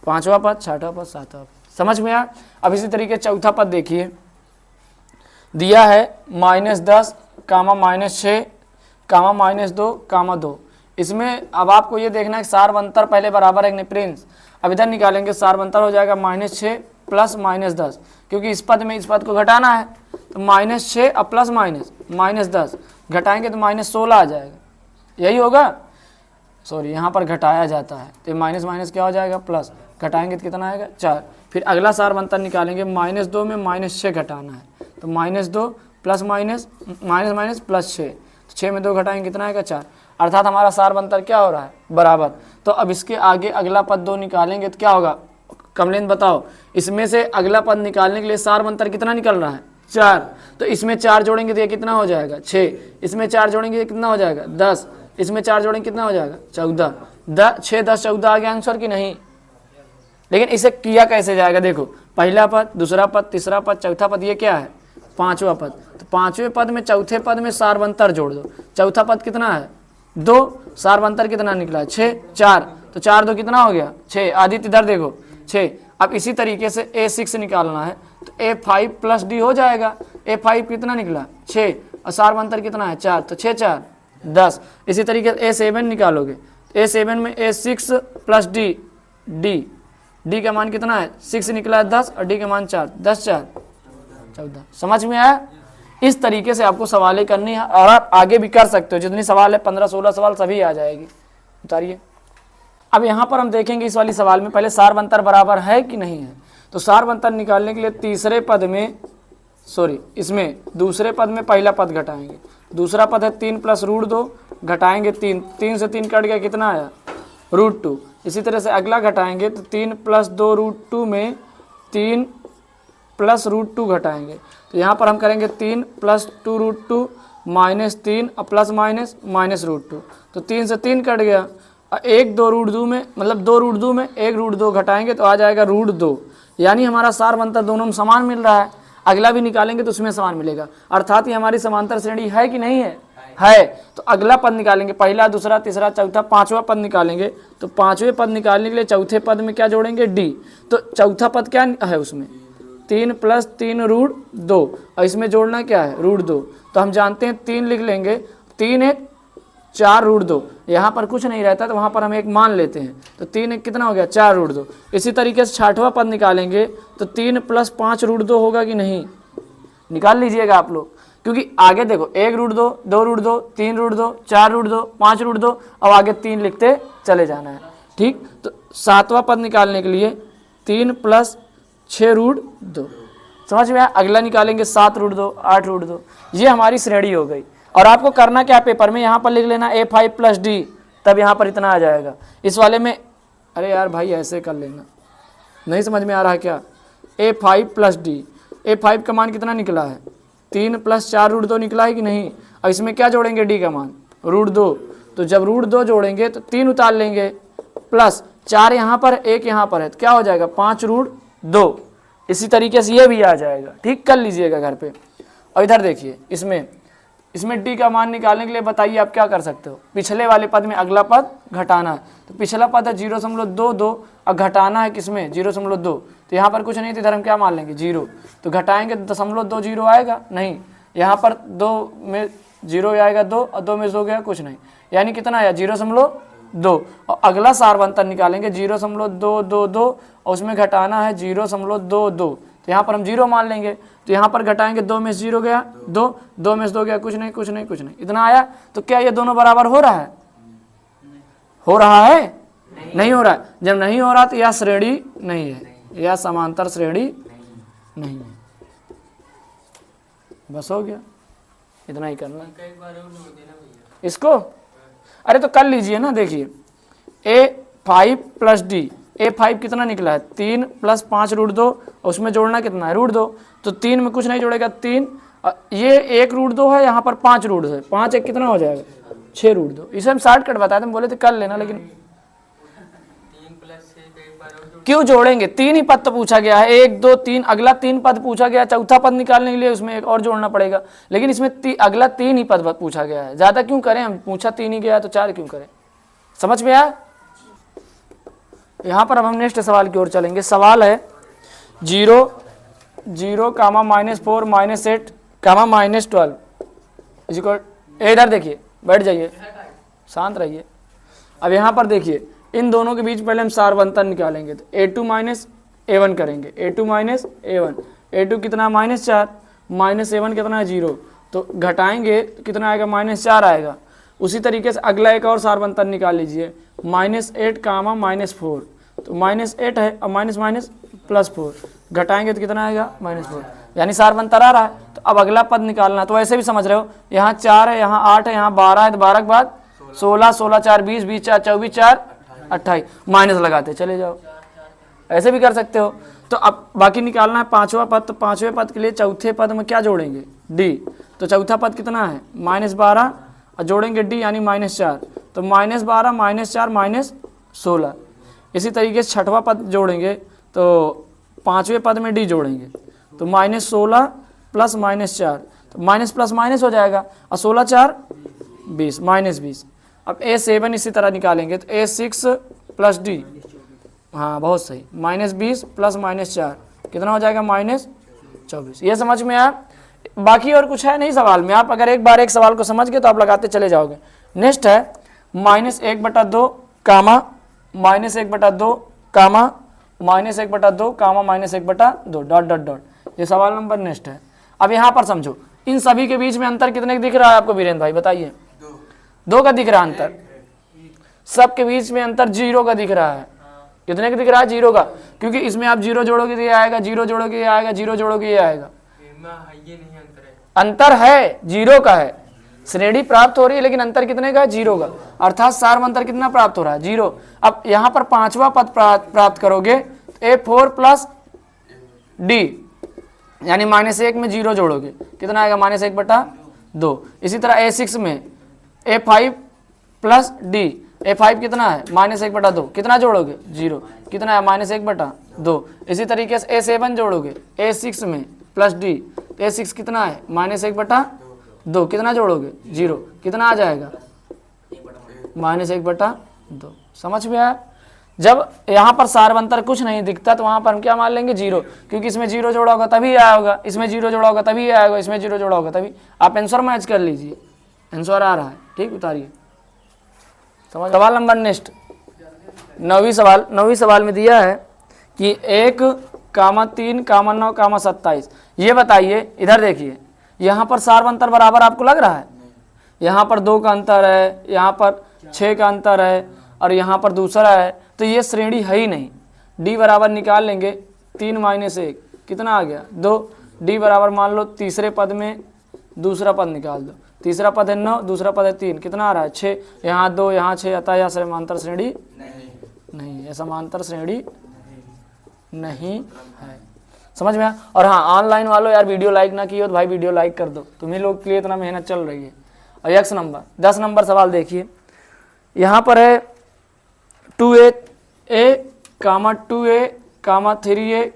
पांचवा पद, छठवां पद, सातवां पद, समझ में आया। अब इसी तरीके चौथा पद देखिए, दिया है -10, -6, -2, 2। इसमें अब आपको ये देखना है कि सारवंतर पहले बराबर है कि नहीं प्रिंस। अब इधर निकालेंगे, सारवंतर हो जाएगा -6 प्लस -10, क्योंकि इस पद में इस पद को घटाना है, तो -6 और प्लस -10 घटाएंगे तो -16 आ जाएगा, यही होगा। सॉरी, यहाँ पर घटाया जाता है तो माइनस माइनस क्या हो जाएगा प्लस, घटाएंगे तो कितना आएगा 4। फिर अगला सारवंतर निकालेंगे, -2 में -6 घटाना है, तो -2 प्लस माइनस प्लस 6, 6 में 2 घटाएंगे कितना आएगा 4, अर्थात हमारा सारवंतर क्या हो रहा है बराबर। तो अब इसके आगे अगला पद 2 निकालेंगे तो क्या होगा, कमलेन बताओ, इसमें से अगला पद निकालने के लिए सारवंतर कितना निकल रहा है 4, तो इसमें 4 जोड़ेंगे तो ये कितना हो जाएगा 6, इसमें 4 जोड़ेंगे कितना हो जाएगा 10, इसमें 4 जोड़ेंगे कितना हो जाएगा 14, 6 10 14 आ गया आंसर की नहीं। लेकिन इसे किया कैसे जाएगा, देखो पहला पद, दूसरा पद, तीसरा पद, चौथा पद, ये क्या है पांचवा पद, तो पांचवें पद में चौथे पद में सारवंतर जोड़ दो। चौथा पद कितना है 2, सारवंतर कितना निकला 6, 4, तो 4 2 कितना हो गया 6, आदित्य इधर देखो 6। अब इसी तरीके से A6 निकालना है तो A5 प्लस D हो जाएगा, A5 कितना निकला 6 और सारवंतर कितना है 4, तो 6 4 10। इसी तरीके से A7 निकालोगे, A7 में A6 प्लस D का मान कितना है 6 निकला है 10 और D का मान 4, 10 4 14। समझ में आया। इस तरीके से आपको सवालें करनी है और आप आगे भी कर सकते हो, जितनी सवाल है 15-16 सवाल सभी आ जाएगी। उतारिए। अब यहाँ पर हम देखेंगे इस वाली सवाल में पहले सारवंतर बराबर है कि नहीं है। तो सारवंतर निकालने के लिए तीसरे पद में, सॉरी इसमें दूसरे पद में पहला पद घटाएंगे। दूसरा पद है 3 प्लस √2, घटाएंगे 3, 3 से 3 कट गया कितना आया √2। इसी तरह से अगला घटाएंगे तो 3 प्लस 2 √2 में 3 प्लस √2 घटाएंगे। तो यहाँ पर हम करेंगे 3 प्लस 2 √2 माइनस 3 और प्लस माइनस √2, तो 3 से 3 कट गया। 1 2 √2 में, मतलब 2 √2 में 1 √2 घटाएंगे तो आ जाएगा √2, यानी हमारा सारवंतर दोनों में समान मिल रहा है। अगला भी निकालेंगे तो उसमें समान मिलेगा, अर्थात ये हमारी समांतर श्रेणी है कि नहीं है, है। तो अगला पद निकालेंगे, पहला दूसरा तीसरा चौथा पांचवा पद निकालेंगे। तो पांचवें पद निकालने के लिए चौथे पद में क्या जोड़ेंगे D। तो चौथा पद क्या है उसमें 3 प्लस 3 √2 और इसमें जोड़ना क्या है √2। तो हम जानते हैं 3 लिख लेंगे, 3 1 4 √2, यहाँ पर कुछ नहीं रहता तो वहाँ पर हम एक मान लेते हैं। तो 3 1 कितना हो गया 4 √2। इसी तरीके से छठवां पद निकालेंगे तो 3 प्लस 5 √2 होगा कि नहीं, निकाल लीजिएगा आप लोग, क्योंकि आगे देखो 1 √2 2 √2 3 √2 4 √2 5 √2 और आगे 3 लिखते चले जाना है। ठीक, तो सातवां पद निकालने के लिए 3 प्लस 6 √2, समझ में आया। अगला निकालेंगे 7 √2 8 √2, ये हमारी श्रेणी हो गई। और आपको करना क्या पेपर में, यहाँ पर लिख लेना A5 प्लस D, तब यहाँ पर इतना आ जाएगा। इस वाले में अरे यार भाई ऐसे कर लेना, नहीं समझ में आ रहा है क्या, A5 प्लस D, A5 का मान कितना निकला है 3 प्लस 4 √2 निकला है कि नहीं। और इसमें क्या जोड़ेंगे D का मान √2, तो जब √2 जोड़ेंगे तो 3 उतार लेंगे प्लस 4 यहाँ पर 1 यहाँ पर है तो क्या हो जाएगा 5 √2। इसी तरीके से ये भी आ जाएगा। ठीक, कर लीजिएगा घर पे। और इधर देखिए, इसमें इसमें डी का मान निकालने के लिए बताइए आप क्या कर सकते हो, पिछले वाले पद में अगला पद घटाना है, तो पिछला पद है 0.22 और घटाना है किसमें 0.2, तो यहाँ पर कुछ नहीं, तो इधर हम क्या मान लेंगे 0, तो घटाएंगे 0.20 आएगा नहीं, यहाँ पर 2 में 0 आएगा 2 और 2 में 2 गया कुछ नहीं, यानी कितना आया 0.2 और अगला सारवंतर निकालेंगे 0.222 और उसमें घटाना है 0.22, तो यहाँ पर हम 0 मान लेंगे, तो यहाँ पर घटाएंगे 2 में 0 गया 2, 2 में 2 गया कुछ नहीं कुछ नहीं कुछ नहीं, इतना आया। तो क्या ये दोनों बराबर हो रहा है, हो रहा है नहीं हो रहा है, जब नहीं हो रहा तो यह श्रेणी नहीं है, यह समांतर श्रेणी नहीं है। बस हो गया, इतना ही करना इसको। अरे तो कर लीजिए ना, देखिए A5 प्लस डी, A5 कितना निकला है 3 + 5√2 और उसमें जोड़ना कितना है √2, तो 3 में कुछ नहीं जोड़ेगा 3, ये 1√2 है, यहाँ पर 5√2 है, 5 1 कितना हो जाएगा 6√2। इसे हम शॉर्टकट बताए थे, बोले थे कर लेना, लेकिन 3 + 6 क्यों जोड़ेंगे, 3 ही पद तो पूछा गया है, 1 2 3, अगला 3 पद पूछा गया, चौथा पद निकालने के लिए उसमें एक और जोड़ना पड़ेगा, लेकिन इसमें अगला 3 ही पद पूछा गया है, ज़्यादा क्यों करें हम, पूछा 3 ही गया तो 4 क्यों करें। समझ में आया। यहाँ पर अब हम नेक्स्ट सवाल की ओर चलेंगे। सवाल है 0 0, -4 -8, -12 इक्वल, इधर देखिए, बैठ जाइए, शांत रहिए। अब यहाँ पर देखिए, इन दोनों के बीच पहले हम सारवंतर निकालेंगे, तो A2 - A1 करेंगे, A2 - A1, A2 कितना -4, -A1 कितना है 0, तो घटाएंगे तो कितना आएगा -4 आएगा। उसी तरीके से अगला एक और सारवंतर निकाल लीजिए, -8, -4, तो -8 है और +4, घटाएंगे तो कितना आएगा -4, यानी सारवंतर आ रहा है। तो अब अगला पद निकालना, तो ऐसे भी समझ रहे हो, यहाँ 4 है, यहाँ 8 है, यहाँ 12 है, तो 12 के बाद 16, 16 4 20, 20 4 24 4 28, माइनस लगाते चले जाओ, ऐसे भी कर सकते हो। तो अब बाकी निकालना है पांचवा पद, तो पांचवें पद के लिए चौथे पद में क्या जोड़ेंगे डी, तो चौथा पद कितना है -12 और जोड़ेंगे डी यानी -4, तो -12 -4 -16। इसी तरीके से छठवां पद जोड़ेंगे, तो पांचवें पद में डी जोड़ेंगे, तो -16 + -4, तो माइनस प्लस माइनस हो जाएगा, और 16 4 20 -20। अब A7 इसी तरह निकालेंगे, तो A6 + D, हाँ बहुत सही, -20 + -4 कितना हो जाएगा -24। ये समझ में आया। बाकी और कुछ है नहीं सवाल में, आप अगर एक बार एक सवाल को समझ गए तो आप लगाते चले जाओगे। नेक्स्ट है -1/2 कामा -1/2 कामा -1/2 कामा -1/2 डॉट डॉट डॉट, ये सवाल नंबर नेक्स्ट है। अब यहाँ पर समझो, इन सभी के बीच में अंतर कितने दिख रहा है आपको वीरेंद्र भाई, बताइए। 2 का दिख रहा है अंतर, सबके बीच में अंतर 0 का दिख रहा है। कितने का दिख रहा है 0 का, क्योंकि इसमें आप 0 जोड़ोगे तो ये आएगा, 0 जोड़ोगे ये आएगा, 0 जोड़ोगे ये आएगा। अंतर है 0 का है, श्रेणी प्राप्त हो रही है, लेकिन अंतर कितने का है 0 का, अर्थात सार्वंतर कितना प्राप्त हो रहा है 0। अब यहाँ पर पांचवा पद प्राप्त करोगे, A4 + D यानी -1 में 0 जोड़ोगे कितना आएगा -1/2। इसी तरह A6 में A5 + D, A5 कितना है -1/2, कितना जोड़ोगे 0, कितना है -1/2। इसी तरीके से A7 जोड़ोगे A6 में +D, A6 कितना है -1/2, कितना जोड़ोगे 0, कितना आ जाएगा -1/2। समझ में आया। जब यहाँ पर सार्वंतर कुछ नहीं दिखता तो वहाँ पर हम क्या मान लेंगे 0, क्योंकि इसमें 0 जोड़ा होगा तभी आया होगा, इसमें 0 जोड़ा होगा तभी आया होगा, इसमें 0 जोड़ा होगा तभी। आप आंसर मैच कर लीजिए, आंसर आ रहा है, ठीक, उतारिए। समझ। सवाल नंबर नेक्स्ट 9वीं सवाल में दिया है कि 1, 3, 9, 27। ये बताइए, इधर देखिए, यहाँ पर सार्वंतर बराबर आपको लग रहा है, यहाँ पर 2 का अंतर है, यहाँ पर 6 का अंतर है, और यहाँ पर दूसरा है, तो ये श्रेणी है ही नहीं। D बराबर निकाल लेंगे 3 - 1 कितना आ गया 2, D बराबर मान लो तीसरे पद में दूसरा पद निकाल दो, तीसरा पद है 9, दूसरा पद है 3, कितना आ रहा है 6, यहाँ 2 यहाँ 6, अतः यह समांतर श्रेणी नहीं है, समांतर श्रेणी नहीं है। समझ में आया। और हाँ, ऑनलाइन वालों यार वीडियो लाइक ना की हो तो भाई वीडियो लाइक कर दो, तुम्हें लोग के लिए इतना मेहनत चल रही है। और 10 नंबर सवाल देखिए, यहाँ पर है 2A 2A 3A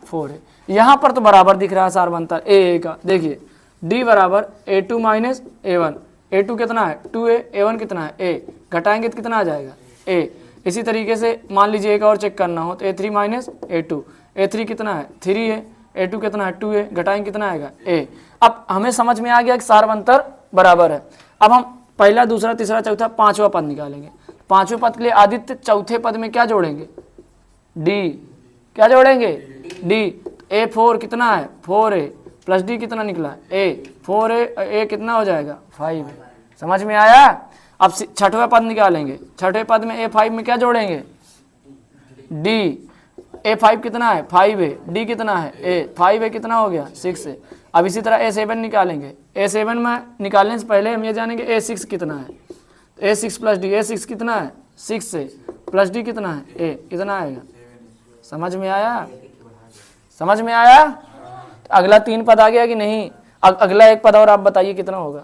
4 है। यहाँ पर तो बराबर दिख रहा है सार्वंतर A का, देखिए डी बराबर A2 माइनस A1। A2 कितना है 2A, A1 कितना है A, घटाएंगे तो कितना आ जाएगा A। इसी तरीके से मान लीजिए एक और चेक करना हो तो A3 माइनस A2, A3 कितना है 3A, A2 कितना है 2A, घटाएंगे कितना आएगा A। अब हमें समझ में आ गया कि सारवंतर बराबर है। अब हम पहला, दूसरा, तीसरा, चौथा, पांचवा पद निकालेंगे। पांचवें पद के लिए आदित्य चौथे पद में क्या जोड़ेंगे D, क्या जोड़ेंगे D। A4 कितना है 4A प्लस D कितना निकला A, 4A कितना हो जाएगा 5। समझ में आया। अब छठवां पद निकालेंगे। छठवें पद में A5 में क्या जोड़ेंगे D। A5 कितना है 5A, D कितना है A, 5A कितना हो गया 6A। अब इसी तरह A7 निकालेंगे। A7 में निकालने से पहले हम ये जानेंगे A6 कितना है, A6 प्लस D, A6 कितना है 6A प्लस D कितना है A, कितना आएगा। समझ में आया, समझ में आया। तो अगला 3 पद आ गया कि नहीं। अगला एक पद और आप बताइए कितना होगा।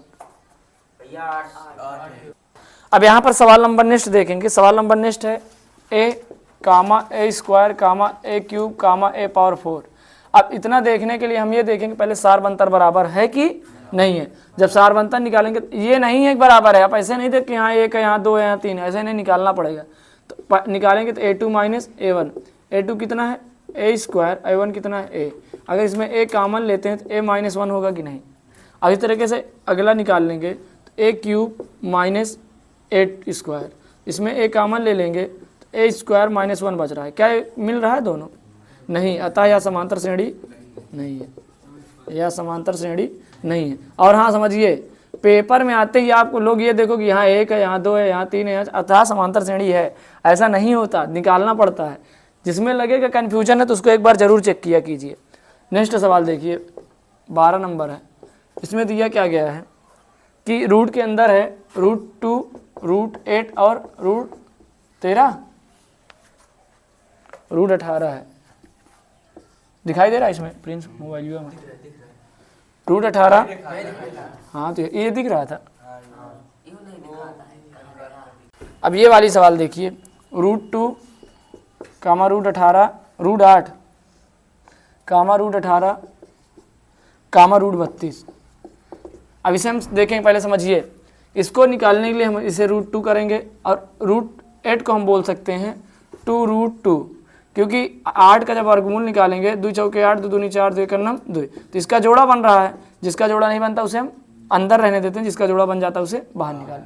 अब यहाँ पर सवाल नंबर नेक्स्ट देखेंगे। सवाल नंबर नेक्स्ट है A comma A square comma A cube comma A power 4। अब इतना देखने के लिए हम ये देखेंगे पहले सारवंतर बराबर है कि नहीं है। जब सारवंतर निकालेंगे तो ये नहीं है बराबर है, आप ऐसे नहीं देख कि यहाँ 1 है यहाँ 2 है यहाँ 3 है, ऐसे नहीं निकालना पड़ेगा। तो निकालेंगे तो A2 माइनस A1, A2 कितना है A स्क्वायर, A1 कितना है A। अगर इसमें A कॉमन लेते हैं तो A माइनस 1 होगा कि नहीं। अब इस तरीके से अगला निकाल लेंगे तो A cube minus A square, इसमें A कॉमन ले लेंगे तो A स्क्वायर माइनस 1 बच रहा है। क्या मिल रहा है दोनों, नहीं, अतः यह समांतर श्रेणी नहीं है, यह समांतर श्रेणी नहीं है। और हाँ समझिए, पेपर में आते ही आपको लोग ये देखो कि यहाँ 1 है यहाँ 2 है यहाँ 3 है, अतः समांतर श्रेणी है, ऐसा नहीं होता, निकालना पड़ता है। जिसमें लगेगा कन्फ्यूजन है तो उसको एक बार जरूर चेक किया कीजिए। नेक्स्ट सवाल देखिए 12 नंबर है। इसमें दिया क्या गया है कि रूट के अंदर है √2, √8 और √13, √18 है। दिखाई दे रहा है इसमें प्रिंस मोबाइल में √18। हाँ तो ये दिख रहा था। अब ये वाली सवाल देखिए √2 कामा √18, √8 कामा √18 कामा √32। अब इसे हम देखेंगे, पहले समझिए। इसको निकालने के लिए हम इसे √2 करेंगे और √8 को हम बोल सकते हैं 2√2, क्योंकि 8 का जब वर्गमूल निकालेंगे 2 चौके 8, 2 दूनी 4, 2 एक 2, तो इसका जोड़ा बन रहा है। जिसका जोड़ा नहीं बनता उसे हम अंदर रहने देते हैं, जिसका जोड़ा बन जाता है उसे बाहर निकालें।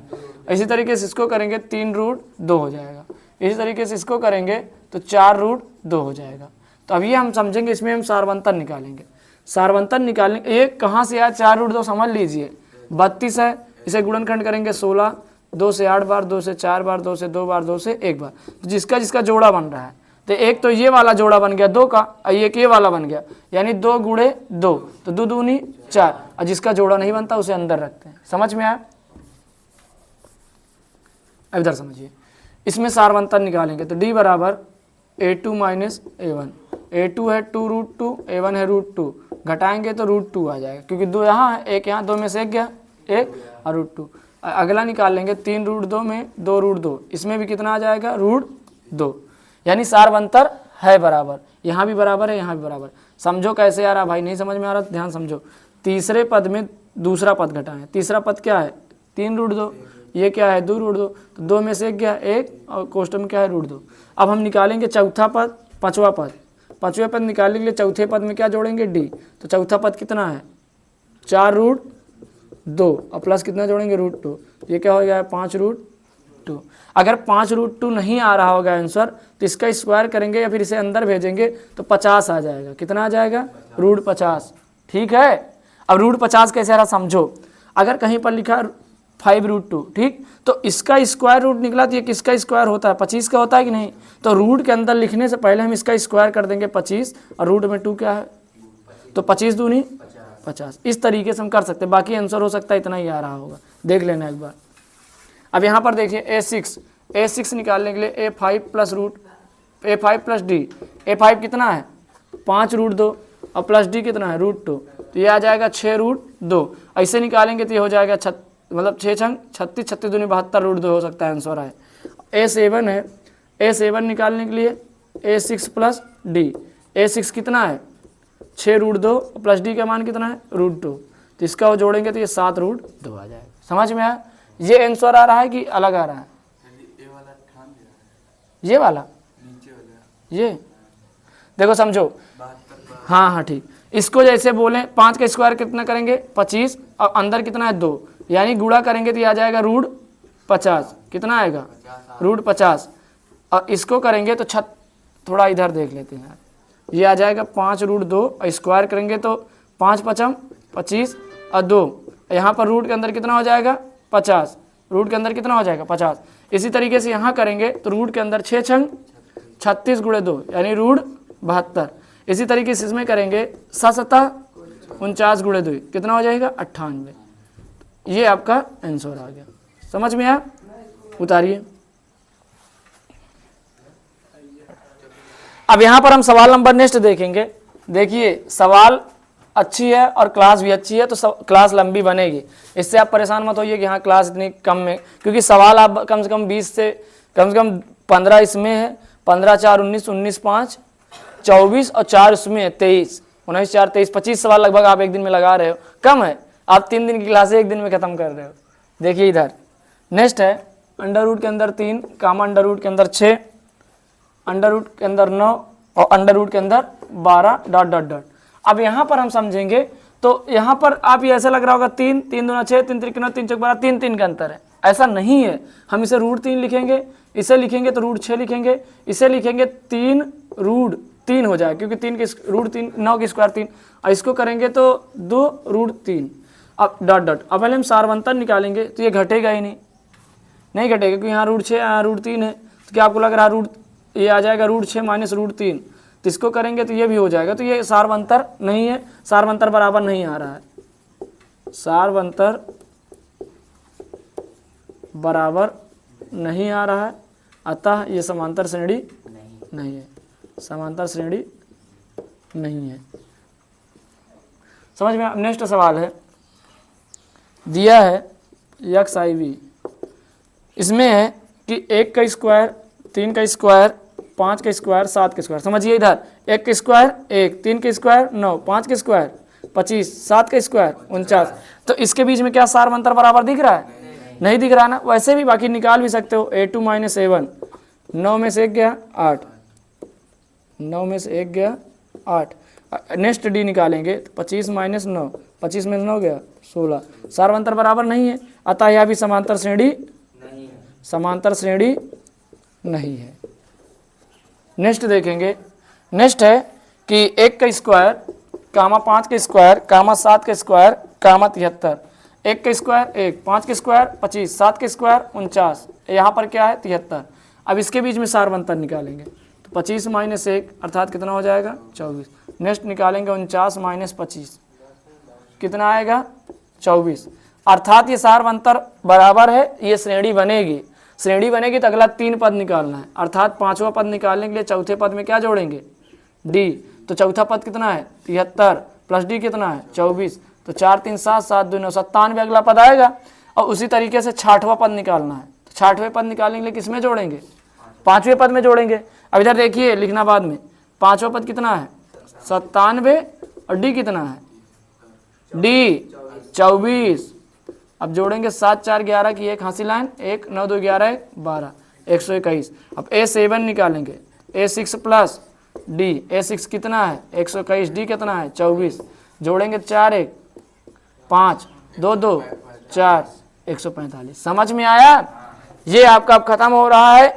इसी तरीके से इसको करेंगे 3√2 हो जाएगा। इसी तरीके से इसको करेंगे तो 4√2 हो जाएगा। तो अभी हम समझेंगे, इसमें हम सारवंतर निकालेंगे। सारवंतर निकालने ये कहाँ से आया 4√2 समझ लीजिए। 32 है, इसे गुणनखंड करेंगे 16, 2 से 8 बार, 2 से 4 बार, 2 से 2 बार, 2 से 1 बार, तो जिसका जिसका जोड़ा बन रहा है। तो एक तो ये वाला जोड़ा बन गया 2 का, और एक ये वाला बन गया, यानी 2 गुणे 2, तो 2 दूनी 4, और जिसका जोड़ा नहीं बनता उसे अंदर रखते हैं। समझ में आया। अब इधर समझिए, इसमें सारवंतर निकालेंगे तो D बराबर A2 माइनस A1। A2 है 2√2, A1 है √2, घटाएंगे तो √2 आ जाएगा, क्योंकि 2 यहाँ है, 1 यहाँ, 2 में से 1 गया 1 और √2। अगला निकाल लेंगे 3√2 में 2√2, इसमें भी कितना आ जाएगा √2, यानी सारवंतर है बराबर। यहाँ भी बराबर है, यहाँ भी बराबर। समझो कैसे आ रहा भाई, नहीं समझ में आ रहा तो ध्यान समझो। तीसरे पद में दूसरा पद घटाएं। तीसरा पद क्या है 3√2, ये क्या है 2√2, तो 2 में से 1 गया 1 और कोष्टक में क्या है √2। अब हम निकालेंगे चौथा पद, पांचवा पद। पांचवें पद निकालने के लिए चौथे पद में क्या जोड़ेंगे D, तो चौथा पद कितना है 4√2 और प्लस कितना जोड़ेंगे √2, ये क्या हो गया 5√2। अगर 5√2 नहीं आ रहा होगा आंसर तो इसका स्क्वायर करेंगे या फिर इसे अंदर भेजेंगे तो 50 आ जाएगा। कितना आ जाएगा √50। ठीक है। अब √50 कैसे आ रहा समझो। अगर कहीं पर लिखा 5√2, ठीक, तो इसका स्क्वायर रूट निकला तो ये किसका स्क्वायर होता है 25 का होता है कि नहीं। तो रूट के अंदर लिखने से पहले हम इसका स्क्वायर कर देंगे 25, और रूट में 2 क्या है, तो 25 दूनी 50। इस तरीके से हम कर सकते हैं। बाकी आंसर हो सकता है इतना ही आ रहा होगा, देख लेना एक बार। अब यहाँ पर देखिए A6 निकालने के लिए A5 प्लस D। A5 कितना है 5√2 और प्लस D कितना है √2, तो ये आ जाएगा 6√2। ऐसे निकालेंगे तो ये हो जाएगा 6 छंग 36, 36 दूनी 72 √2 हो सकता है आंसर है। A7 है, A7 निकालने के लिए A6 प्लस D। A6 कितना है 6√2 प्लस D का मान कितना है √2, तो तो इसका वो जोड़ेंगे तो ये 7√2 आ जाएगा। समझ में आया? ये आंसर आ रहा है कि अलग आ रहा है? ये वाला ये देखो समझो। हाँ हाँ ठीक। इसको जैसे बोलें 5 का स्क्वायर कितना करेंगे 25 और अंदर कितना है 2, यानी गुणा करेंगे तो ये आ जाएगा √50। कितना आएगा √50। और इसको करेंगे तो थोड़ा इधर देख लेते हैं, ये आ जाएगा 5√2 और स्क्वायर करेंगे तो 5 5 25 और 2, यहाँ पर रूट के अंदर कितना हो जाएगा 50, रूट के अंदर कितना हो जाएगा 50। इसी तरीके से यहाँ करेंगे तो रूट के अंदर 6 छंग 36 × 2 यानी √72। इसी तरीके से इसमें करेंगे 7 7 49 × 2 कितना हो जाएगा 98। ये आपका आंसर आ गया। समझ में आया? उतारिए। अब यहाँ पर हम सवाल नंबर नेक्स्ट देखेंगे। देखिए सवाल अच्छी है और क्लास भी अच्छी है, तो क्लास लंबी बनेगी, इससे आप परेशान मत होइए कि हाँ क्लास इतनी कम में, क्योंकि सवाल आप कम से कम 20 से कम 15 इसमें है, 15 4 19, 19 5 24 और 4 उसमें है 23, 19 4 23 25 सवाल लगभग आप एक दिन में लगा रहे हो। कम है, आप 3 दिन की क्लास एक दिन में ख़त्म कर रहे हो। देखिए इधर नेक्स्ट है अंडर रूट के अंदर 3 कामा अंडर रूट के अंदर 6 अंडर रूट के अंदर 9 और अंडर रूट के अंदर 12 ... अब यहाँ पर हम समझेंगे तो यहाँ पर आप ये ऐसा लग रहा होगा 3 3 दूना 6 3 3 9 3 चौक 12 3 3 का अंतर है। ऐसा नहीं है, हम इसे √3 लिखेंगे, इसे लिखेंगे तो √6 लिखेंगे, इसे लिखेंगे 3√3 हो जाए, क्योंकि 3 के √3 9 के स्क्वायर 3 और इसको करेंगे तो 2√3। अब ... अब पहले हम सारवंतर निकालेंगे तो ये घटेगा ही नहीं घटेगा, क्योंकि यहाँ √6 यहाँ √3 है। तो क्या आपको लग रहा है ये आ जाएगा √6 - √3, तो इसको करेंगे तो ये भी हो जाएगा। तो ये सारवंतर नहीं है, सारवंतर बराबर नहीं आ रहा है, सारवंतर बराबर नहीं आ रहा है, अतः ये समांतर श्रेणी नहीं है, समांतर श्रेणी नहीं है। समझ में? नेक्स्ट सवाल है, दिया है XIV, इसमें है कि 1 का स्क्वायर 3 का स्क्वायर 5 का स्क्वायर 7 का स्क्वायर। समझिए इधर 1 का स्क्वायर 1, 3 का स्क्वायर 9, 5 का स्क्वायर 25, 7 का स्क्वायर 49। तो इसके बीच में क्या सारवंतर बराबर दिख रहा है? नहीं दिख रहा ना। वैसे भी बाकी निकाल भी सकते हो। A2 - A1, 9 में से 1 गया 8, 9 में से 1 गया 8। नेक्स्ट D निकालेंगे तो 25 - 9, 25 में 9 गया 16। सारवंतर बराबर नहीं है, अतः यह भी समांतर श्रेणी समांतर श्रेणी नहीं है। नेक्स्ट देखेंगे, नेक्स्ट है कि 1 का स्क्वायर कामा 5 का स्क्वायर कामा 7 का स्क्वायर कामा 73। 1 का स्क्वायर 1, 5 का स्क्वायर 25, 7 का स्क्वायर 49, यहाँ पर क्या है 73। अब इसके बीच में सारवंतर निकालेंगे तो 25 - 1 अर्थात कितना हो जाएगा 24। नेक्स्ट निकालेंगे 49 - 25 कितना आएगा 24, अर्थात ये सारवंतर बराबर है, ये श्रेणी बनेगी। श्रेणी बनेगी तो अगला 3 पद निकालना है, अर्थात 5वां पद निकालने के लिए चौथे पद में क्या जोड़ेंगे D। तो चौथा पद कितना है 73 प्लस D कितना है 24, तो 4 3 7 7 2 9 97 अगला पद आएगा। और उसी तरीके से 6वां पद निकालना है, तो 6वें पद निकालने के लिए किस में जोड़ेंगे 5वें पद में जोड़ेंगे। अब इधर देखिए लिखना बाद में, 5वां पद कितना है 97 और D कितना है D 24। अब जोड़ेंगे 7 4 11 की एक हासिल लाइन 1 9 2 11 12 121। अब A7 निकालेंगे, A6 प्लस D, A6 कितना है 121, D कितना है 24। जोड़ेंगे 4 1 5 2 2 4 145। समझ में आया? ये आपका अब खत्म हो रहा है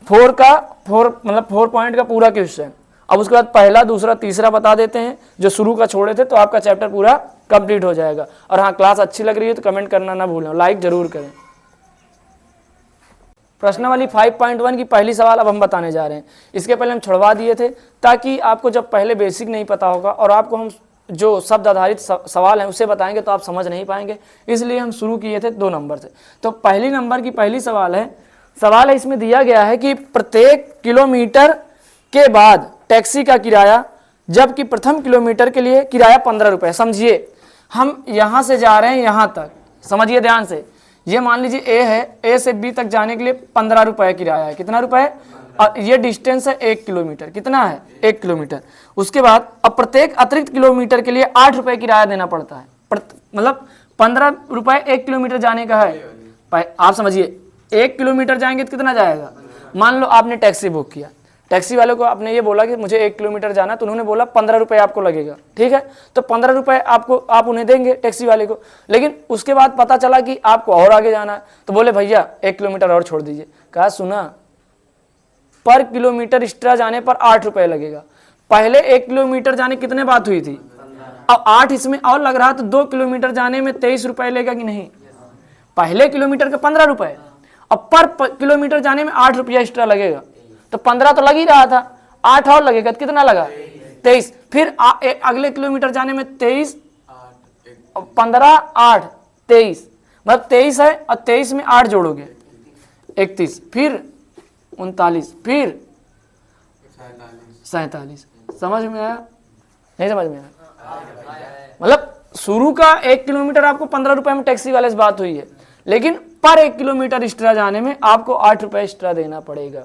4 पॉइंट का पूरा क्वेश्चन। अब उसके बाद पहला दूसरा तीसरा बता देते हैं, जो शुरू का छोड़े थे, तो आपका चैप्टर पूरा कंप्लीट हो जाएगा। और हाँ, क्लास अच्छी लग रही है तो कमेंट करना ना भूलें, लाइक जरूर करें। प्रश्नावली 5.1 की पहली सवाल अब हम बताने जा रहे हैं। इसके पहले हम छुड़वा दिए थे ताकि आपको जब पहले बेसिक नहीं पता होगा और आपको हम जो शब्द आधारित सवाल हैं उसे बताएंगे तो आप समझ नहीं पाएंगे, इसलिए हम शुरू किए थे 2 नंबर से। तो पहली नंबर की पहली सवाल है इसमें दिया गया है कि प्रत्येक किलोमीटर के बाद टैक्सी का किराया, जबकि प्रथम किलोमीटर के लिए किराया 15 रुपये। समझिए, हम यहाँ से जा रहे हैं यहाँ तक, समझिए ध्यान से। ये मान लीजिए A है, A से B तक जाने के लिए 15 रुपये किराया है। कितना रुपये? और ये डिस्टेंस है 1 किलोमीटर। कितना है 1 किलोमीटर। उसके बाद अब प्रत्येक अतिरिक्त किलोमीटर के लिए 8 रुपये किराया देना पड़ता है। मतलब 15 रुपए 1 किलोमीटर जाने का है। आप समझिए 1 किलोमीटर जाएंगे तो कितना जाएगा। मान लो आपने टैक्सी बुक किया, टैक्सी वाले को आपने ये बोला कि मुझे 1 किलोमीटर जाना, तो उन्होंने बोला 15 रुपए आपको लगेगा, ठीक है। तो 15 रुपए आप उन्हें देंगे टैक्सी वाले को। लेकिन उसके बाद पता चला कि आपको और आगे जाना है, तो बोले भैया 1 किलोमीटर और छोड़ दीजिए। कहा सुना, पर किलोमीटर एक्स्ट्रा जाने पर 8 रुपए लगेगा। पहले 1 किलोमीटर जाने कितने बात हुई थी, अब 8 इसमें और लग रहा, तो 2 किलोमीटर जाने में 23 रुपए लेगा कि नहीं। पहले किलोमीटर का 15 रुपए, अब पर किलोमीटर जाने में 8 रुपया एक्स्ट्रा लगेगा। तो 15 तो लग ही रहा था, 8 और लगेगा, तो कितना लगा 23। फिर अगले किलोमीटर जाने में 23, 15, 8, 23, मतलब 23 है और 23 में 8 जोड़ोगे 31, फिर 39, फिर 47। समझ में आया नहीं समझ में आया। मतलब शुरू का 1 किलोमीटर आपको 15 रुपए में टैक्सी वाले से बात हुई है, लेकिन पर 1 किलोमीटर एक्स्ट्रा जाने में आपको 8 रुपए एक्स्ट्रा देना पड़ेगा।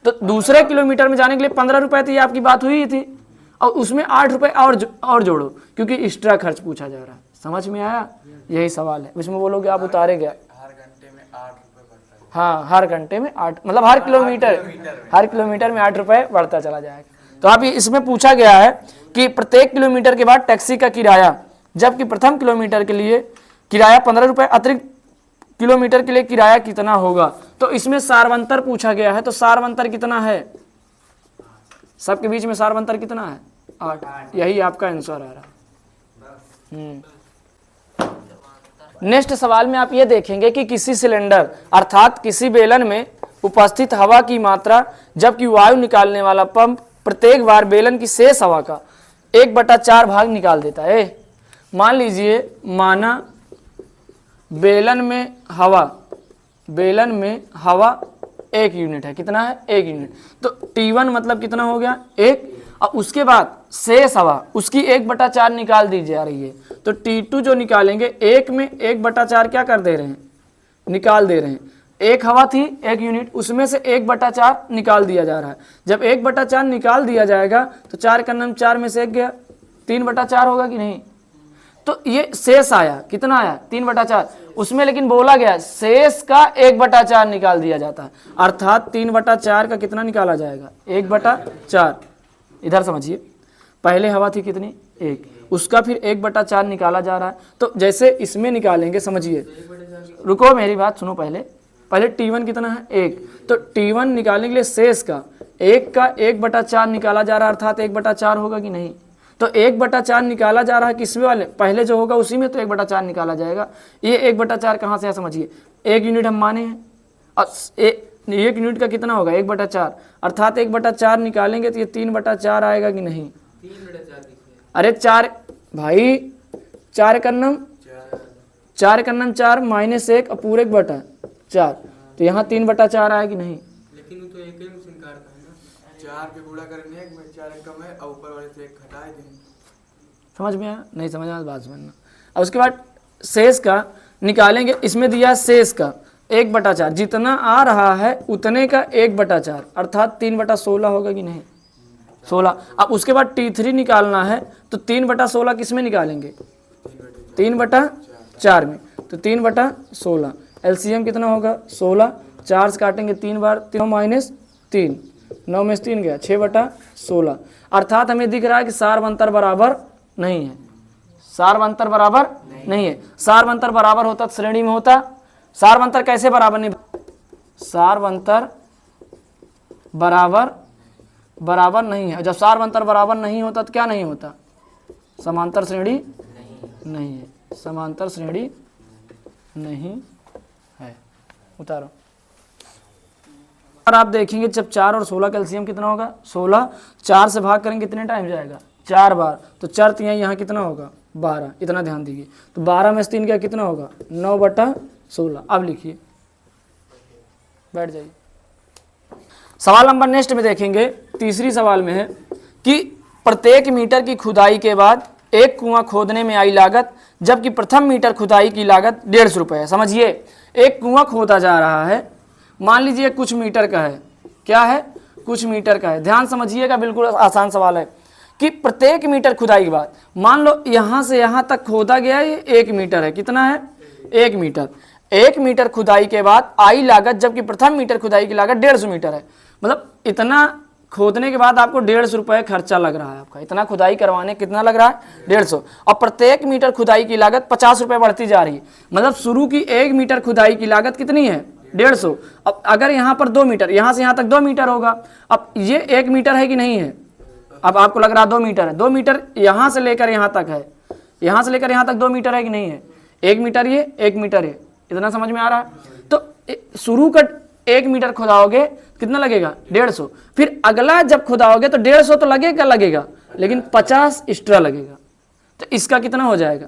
तो दूसरे किलोमीटर में जाने के लिए 15 रुपए थी आपकी बात हुई थी, और उसमें 8 रुपए और जोड़ो, क्योंकि एक्स्ट्रा खर्च पूछा जा रहा है। समझ में आया, यही सवाल है। इसमें बोलोगे आप उतारे गया, हर घंटे में 8 रुपए बढ़ता है। हाँ, हर घंटे में 8, मतलब हर किलोमीटर में 8 रुपए बढ़ता चला जाएगा। तो आप इसमें पूछा गया है कि प्रत्येक किलोमीटर के बाद टैक्सी का किराया, जबकि प्रथम किलोमीटर के लिए किराया 15 रुपए, अतिरिक्त किलोमीटर के लिए किराया कितना होगा। तो इसमें सारवंतर पूछा गया है, तो सारवंतर कितना है, सबके बीच में सारवंतर कितना है 8। यही आपका आंसर आ रहा। नेक्स्ट सवाल में आप ये देखेंगे कि किसी सिलेंडर अर्थात किसी बेलन में उपस्थित हवा की मात्रा, जबकि वायु निकालने वाला पंप प्रत्येक बार बेलन की शेष हवा का 1/4 भाग निकाल देता है। मान लीजिए, माना बेलन में हवा 1 यूनिट है, कितना है 1 यूनिट। तो T1 मतलब कितना हो गया 1, और उसके बाद शेष हवा उसकी 1/4 निकाल दी जा रही है। तो T2 जो निकालेंगे 1 में 1/4 क्या कर दे रहे हैं, निकाल दे रहे हैं। 1 हवा थी 1 यूनिट, उसमें से 1/4 निकाल दिया जा रहा है। जब 1/4 निकाल दिया जाएगा तो 4 का नाम 4 में से 1 गया, 3/4 होगा कि नहीं। तो ये शेष आया, कितना आया 3/4, उसमें लेकिन बोला गया शेष का 1/4 निकाल दिया जाता है, अर्थात 3/4 का कितना निकाला जाएगा 1/4। इधर समझिए, पहले हवा थी कितनी 1, उसका फिर 1/4 निकाला जा रहा है। तो जैसे इसमें निकालेंगे, समझिए, रुको मेरी बात सुनो, पहले T1 कितना है 1, तो T1 निकालने के लिए शेष का 1 का 1/4 निकाला जा रहा है, अर्थात 1/4 होगा कि नहीं। तो 1/4 निकाला जा रहा है किसमें वाले, पहले जो होगा उसी में तो 1/4 निकाला जाएगा। ये 1/4 कहाँ से है, समझिए 1 यूनिट हम माने हैं, और 1 यूनिट का कितना होगा 1/4, अर्थात 1/4 निकालेंगे तो ये 3/4 आएगा कि नहीं। 3/4 अरे 4 भाई, 4 कन्नम 4 माइनस 1 पूरे 1/4, तो यहाँ 3/4 आया कि नहीं। लेकिन वो तो एक ही मशीन काटता है ना, 4 के गुणा करने में 4 कम है और ऊपर वाले से 1 घटा देंगे। समझ में आया, नहीं समझ आया बात समझना। अब उसके बाद शेष का निकालेंगे, इसमें दिया शेष का 1/4, जितना आ रहा है उतने का 1/4, अर्थात 3/16 होगा कि नहीं 16। अब उसके बाद T3 निकालना है, तो 3/16 किस में निकालेंगे 3/4 में, तो 3/16 LCM कितना होगा 16, 4 से काटेंगे 3 बार, 3 माइनस 3, 9 में से 3 गया 6/16, अर्थात हमें दिख रहा है कि सारवंतर बराबर नहीं है। सारवंतर बराबर नहीं है। सारवंतर बराबर होता तो श्रेणी में होता। सारवंतर कैसे बराबर नहीं, सारवंतर बराबर नहीं है। जब सारवंतर बराबर नहीं होता तो क्या नहीं होता, समांतर श्रेणी नहीं है, समांतर श्रेणी नहीं है। उतारो। और आप देखेंगे जब 4 और 16 का एलसीएम कितना होगा 16, 4 से भाग करेंगे कितने टाइम जाएगा 4 बार, तो 4 तिहाई यहाँ कितना होगा 12, इतना ध्यान दीजिए। तो 12 में से 3 क्या कितना होगा 9/16। अब लिखिए, बैठ जाइए। सवाल नंबर नेक्स्ट में देखेंगे, तीसरी सवाल में है कि प्रत्येक मीटर की खुदाई के बाद एक कुआं खोदने में आई लागत, जबकि प्रथम मीटर खुदाई की लागत 150 रुपये है। समझिए, एक कुआं खोदा जा रहा है, मान लीजिए कुछ मीटर का है, क्या है कुछ मीटर का है। ध्यान समझिएगा, बिल्कुल आसान सवाल है कि प्रत्येक मीटर खुदाई के बाद, मान लो यहाँ से यहाँ तक खोदा गया, ये 1 मीटर है, कितना है 1 मीटर। 1 मीटर खुदाई के बाद आई लागत, जबकि प्रथम मीटर खुदाई की लागत 150 मीटर है, मतलब इतना खोदने के बाद आपको 150 रुपये खर्चा लग रहा है आपका, इतना खुदाई करवाने कितना लग रहा है 150, और प्रत्येक मीटर खुदाई की लागत 50 रुपये बढ़ती जा रही है, मतलब शुरू की 1 मीटर खुदाई की लागत कितनी है 150। अब अगर यहाँ पर 2 मीटर, यहाँ से यहाँ तक 2 मीटर होगा, अब ये 1 मीटर है कि नहीं है, अब आपको लग रहा है 2 मीटर है, 2 मीटर यहाँ से लेकर यहाँ तक है, यहाँ से लेकर यहाँ तक 2 मीटर है कि नहीं है, 1 मीटर ये 1 मीटर है, इतना समझ में आ रहा है। तो शुरू का 1 मीटर खुदाओगे कितना लगेगा 150, फिर अगला जब खुदाओगे तो 150 तो लगेगा, लेकिन 50 एक्स्ट्रा लगेगा, तो इसका कितना हो जाएगा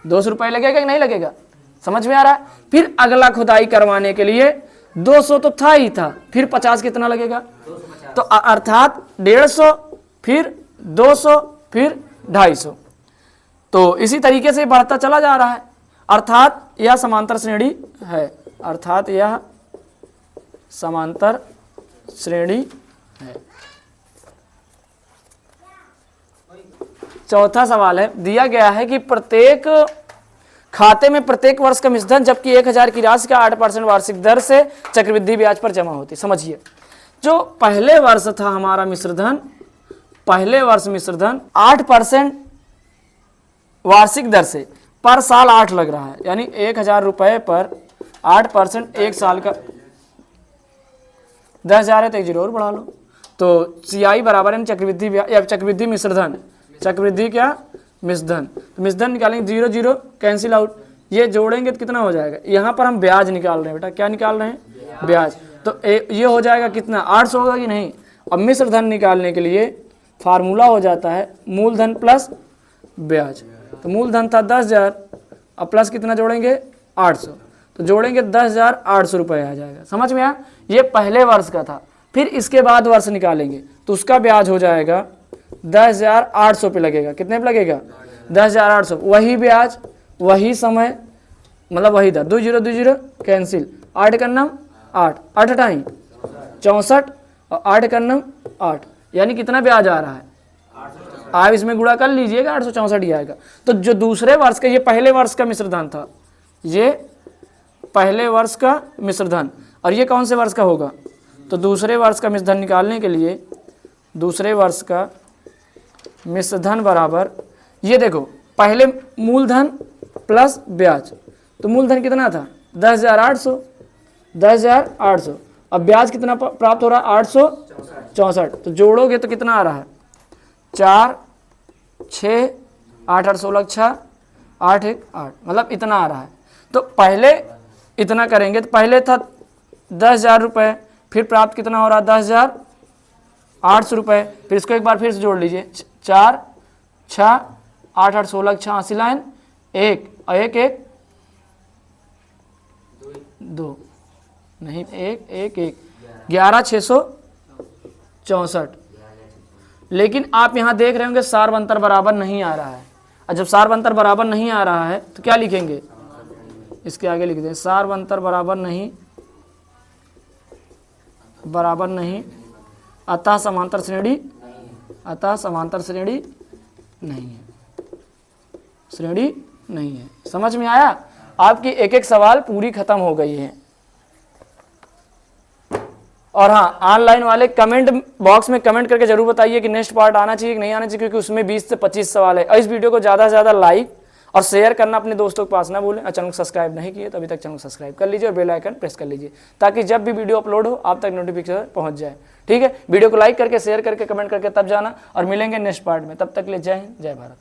200 रुपये लगेगा कि नहीं लगेगा, समझ में आ रहा है। फिर अगला खुदाई करवाने के लिए 200 तो था ही था, फिर 50 कितना लगेगा, तो अर्थात 150 फिर 200 फिर 250, तो इसी तरीके से बढ़ता चला जा रहा है, अर्थात यह समांतर श्रेणी है, अर्थात यह समांतर श्रेणी है। चौथा सवाल है, दिया गया है कि प्रत्येक खाते में प्रत्येक वर्ष का मिश्रधन, जबकि 1000 की राशि का 8% वार्षिक दर से चक्रवृद्धि ब्याज पर जमा होती। समझिए, जो पहले वर्ष था हमारा मिश्रधन, पहले वर्ष मिश्रधन 8% वार्षिक दर से पर साल 8 लग रहा है, यानी 1000 रुपये पर 8% एक साल का 10,000 है, तो एक जीरो और बढ़ा लो, तो CI बराबर है चक्रवृद्धि या चक्रवृद्धि मिश्रधन, चक्रवृद्धि क्या मिश्रधन, तो मिश्रधन निकालेंगे 0 0 कैंसिल आउट, ये जोड़ेंगे तो कितना हो जाएगा, यहाँ पर हम ब्याज निकाल रहे हैं बेटा, क्या निकाल रहे हैं ब्याज, तो ये हो जाएगा कितना 800 होगा कि नहीं। अब मिश्रधन निकालने के लिए फार्मूला हो जाता है मूलधन प्लस ब्याज, तो मूलधन था 10,000, अब प्लस कितना जोड़ेंगे 800, तो जोड़ेंगे 10,800 रुपये आ जाएगा, समझ में आया। ये पहले वर्ष का था, फिर इसके बाद वर्ष निकालेंगे तो उसका ब्याज हो जाएगा 10,800 पे लगेगा, कितने पे लगेगा 10,800, वही ब्याज वही समय, मतलब वही दर, 2 0 2 0 कैंसिल, 8 का नाम 8 8 टाइम 64 और 8 का नाम 8, यानी कितना ब्याज आ रहा है, आप इसमें गुणा कर लीजिएगा 864 ही आएगा। तो जो दूसरे वर्ष का, ये पहले वर्ष का मिश्रधन था, ये पहले वर्ष का मिश्रधन, और ये कौन से वर्ष का होगा, तो दूसरे वर्ष का मिश्रधन निकालने के लिए दूसरे वर्ष का मिश्रधन बराबर, ये देखो पहले मूलधन प्लस ब्याज, तो मूलधन कितना था 10,800, 10,800, अब ब्याज कितना प्राप्त हो रहा है 864, तो जोड़ोगे तो कितना आ रहा है 4 6 8 8 16 6 8 1 8, मतलब इतना आ रहा है। तो पहले इतना करेंगे तो पहले था 10,000 रुपये, फिर प्राप्त कितना हो रहा है 10,800 रुपये, फिर इसको एक बार फिर से जोड़ लीजिए 4 6 8 8 16 6 80 लाइन 1 और 1 1 2 नहीं 1 1 1 11,664, लेकिन आप यहाँ देख रहे होंगे सार अंतर बराबर नहीं आ रहा है, और जब सार अंतर बराबर नहीं आ रहा है तो क्या लिखेंगे, इसके आगे लिख दें सार अंतर बराबर नहीं अतः समांतर श्रेणी नहीं है। समझ में आया, आपकी एक एक सवाल पूरी खत्म हो गई है। और हाँ, ऑनलाइन वाले कमेंट बॉक्स में कमेंट करके जरूर बताइए कि नेक्स्ट पार्ट आना चाहिए कि नहीं आना चाहिए, क्योंकि उसमें 20 से 25 सवाल है। और इस वीडियो को ज़्यादा से ज़्यादा लाइक और शेयर करना अपने दोस्तों के पास ना भूलें, और चैनल को सब्सक्राइब नहीं किए तो अभी तक चैनल को सब्सक्राइब कर लीजिए और बेल आइकन प्रेस कर लीजिए, ताकि जब भी वीडियो अपलोड हो आप तक नोटिफिकेशन पहुंच जाए। ठीक है, वीडियो को लाइक करके शेयर करके कमेंट करके तब जाना, और मिलेंगे नेक्स्ट पार्ट में, तब तक के लिए जय हिंद जय भारत।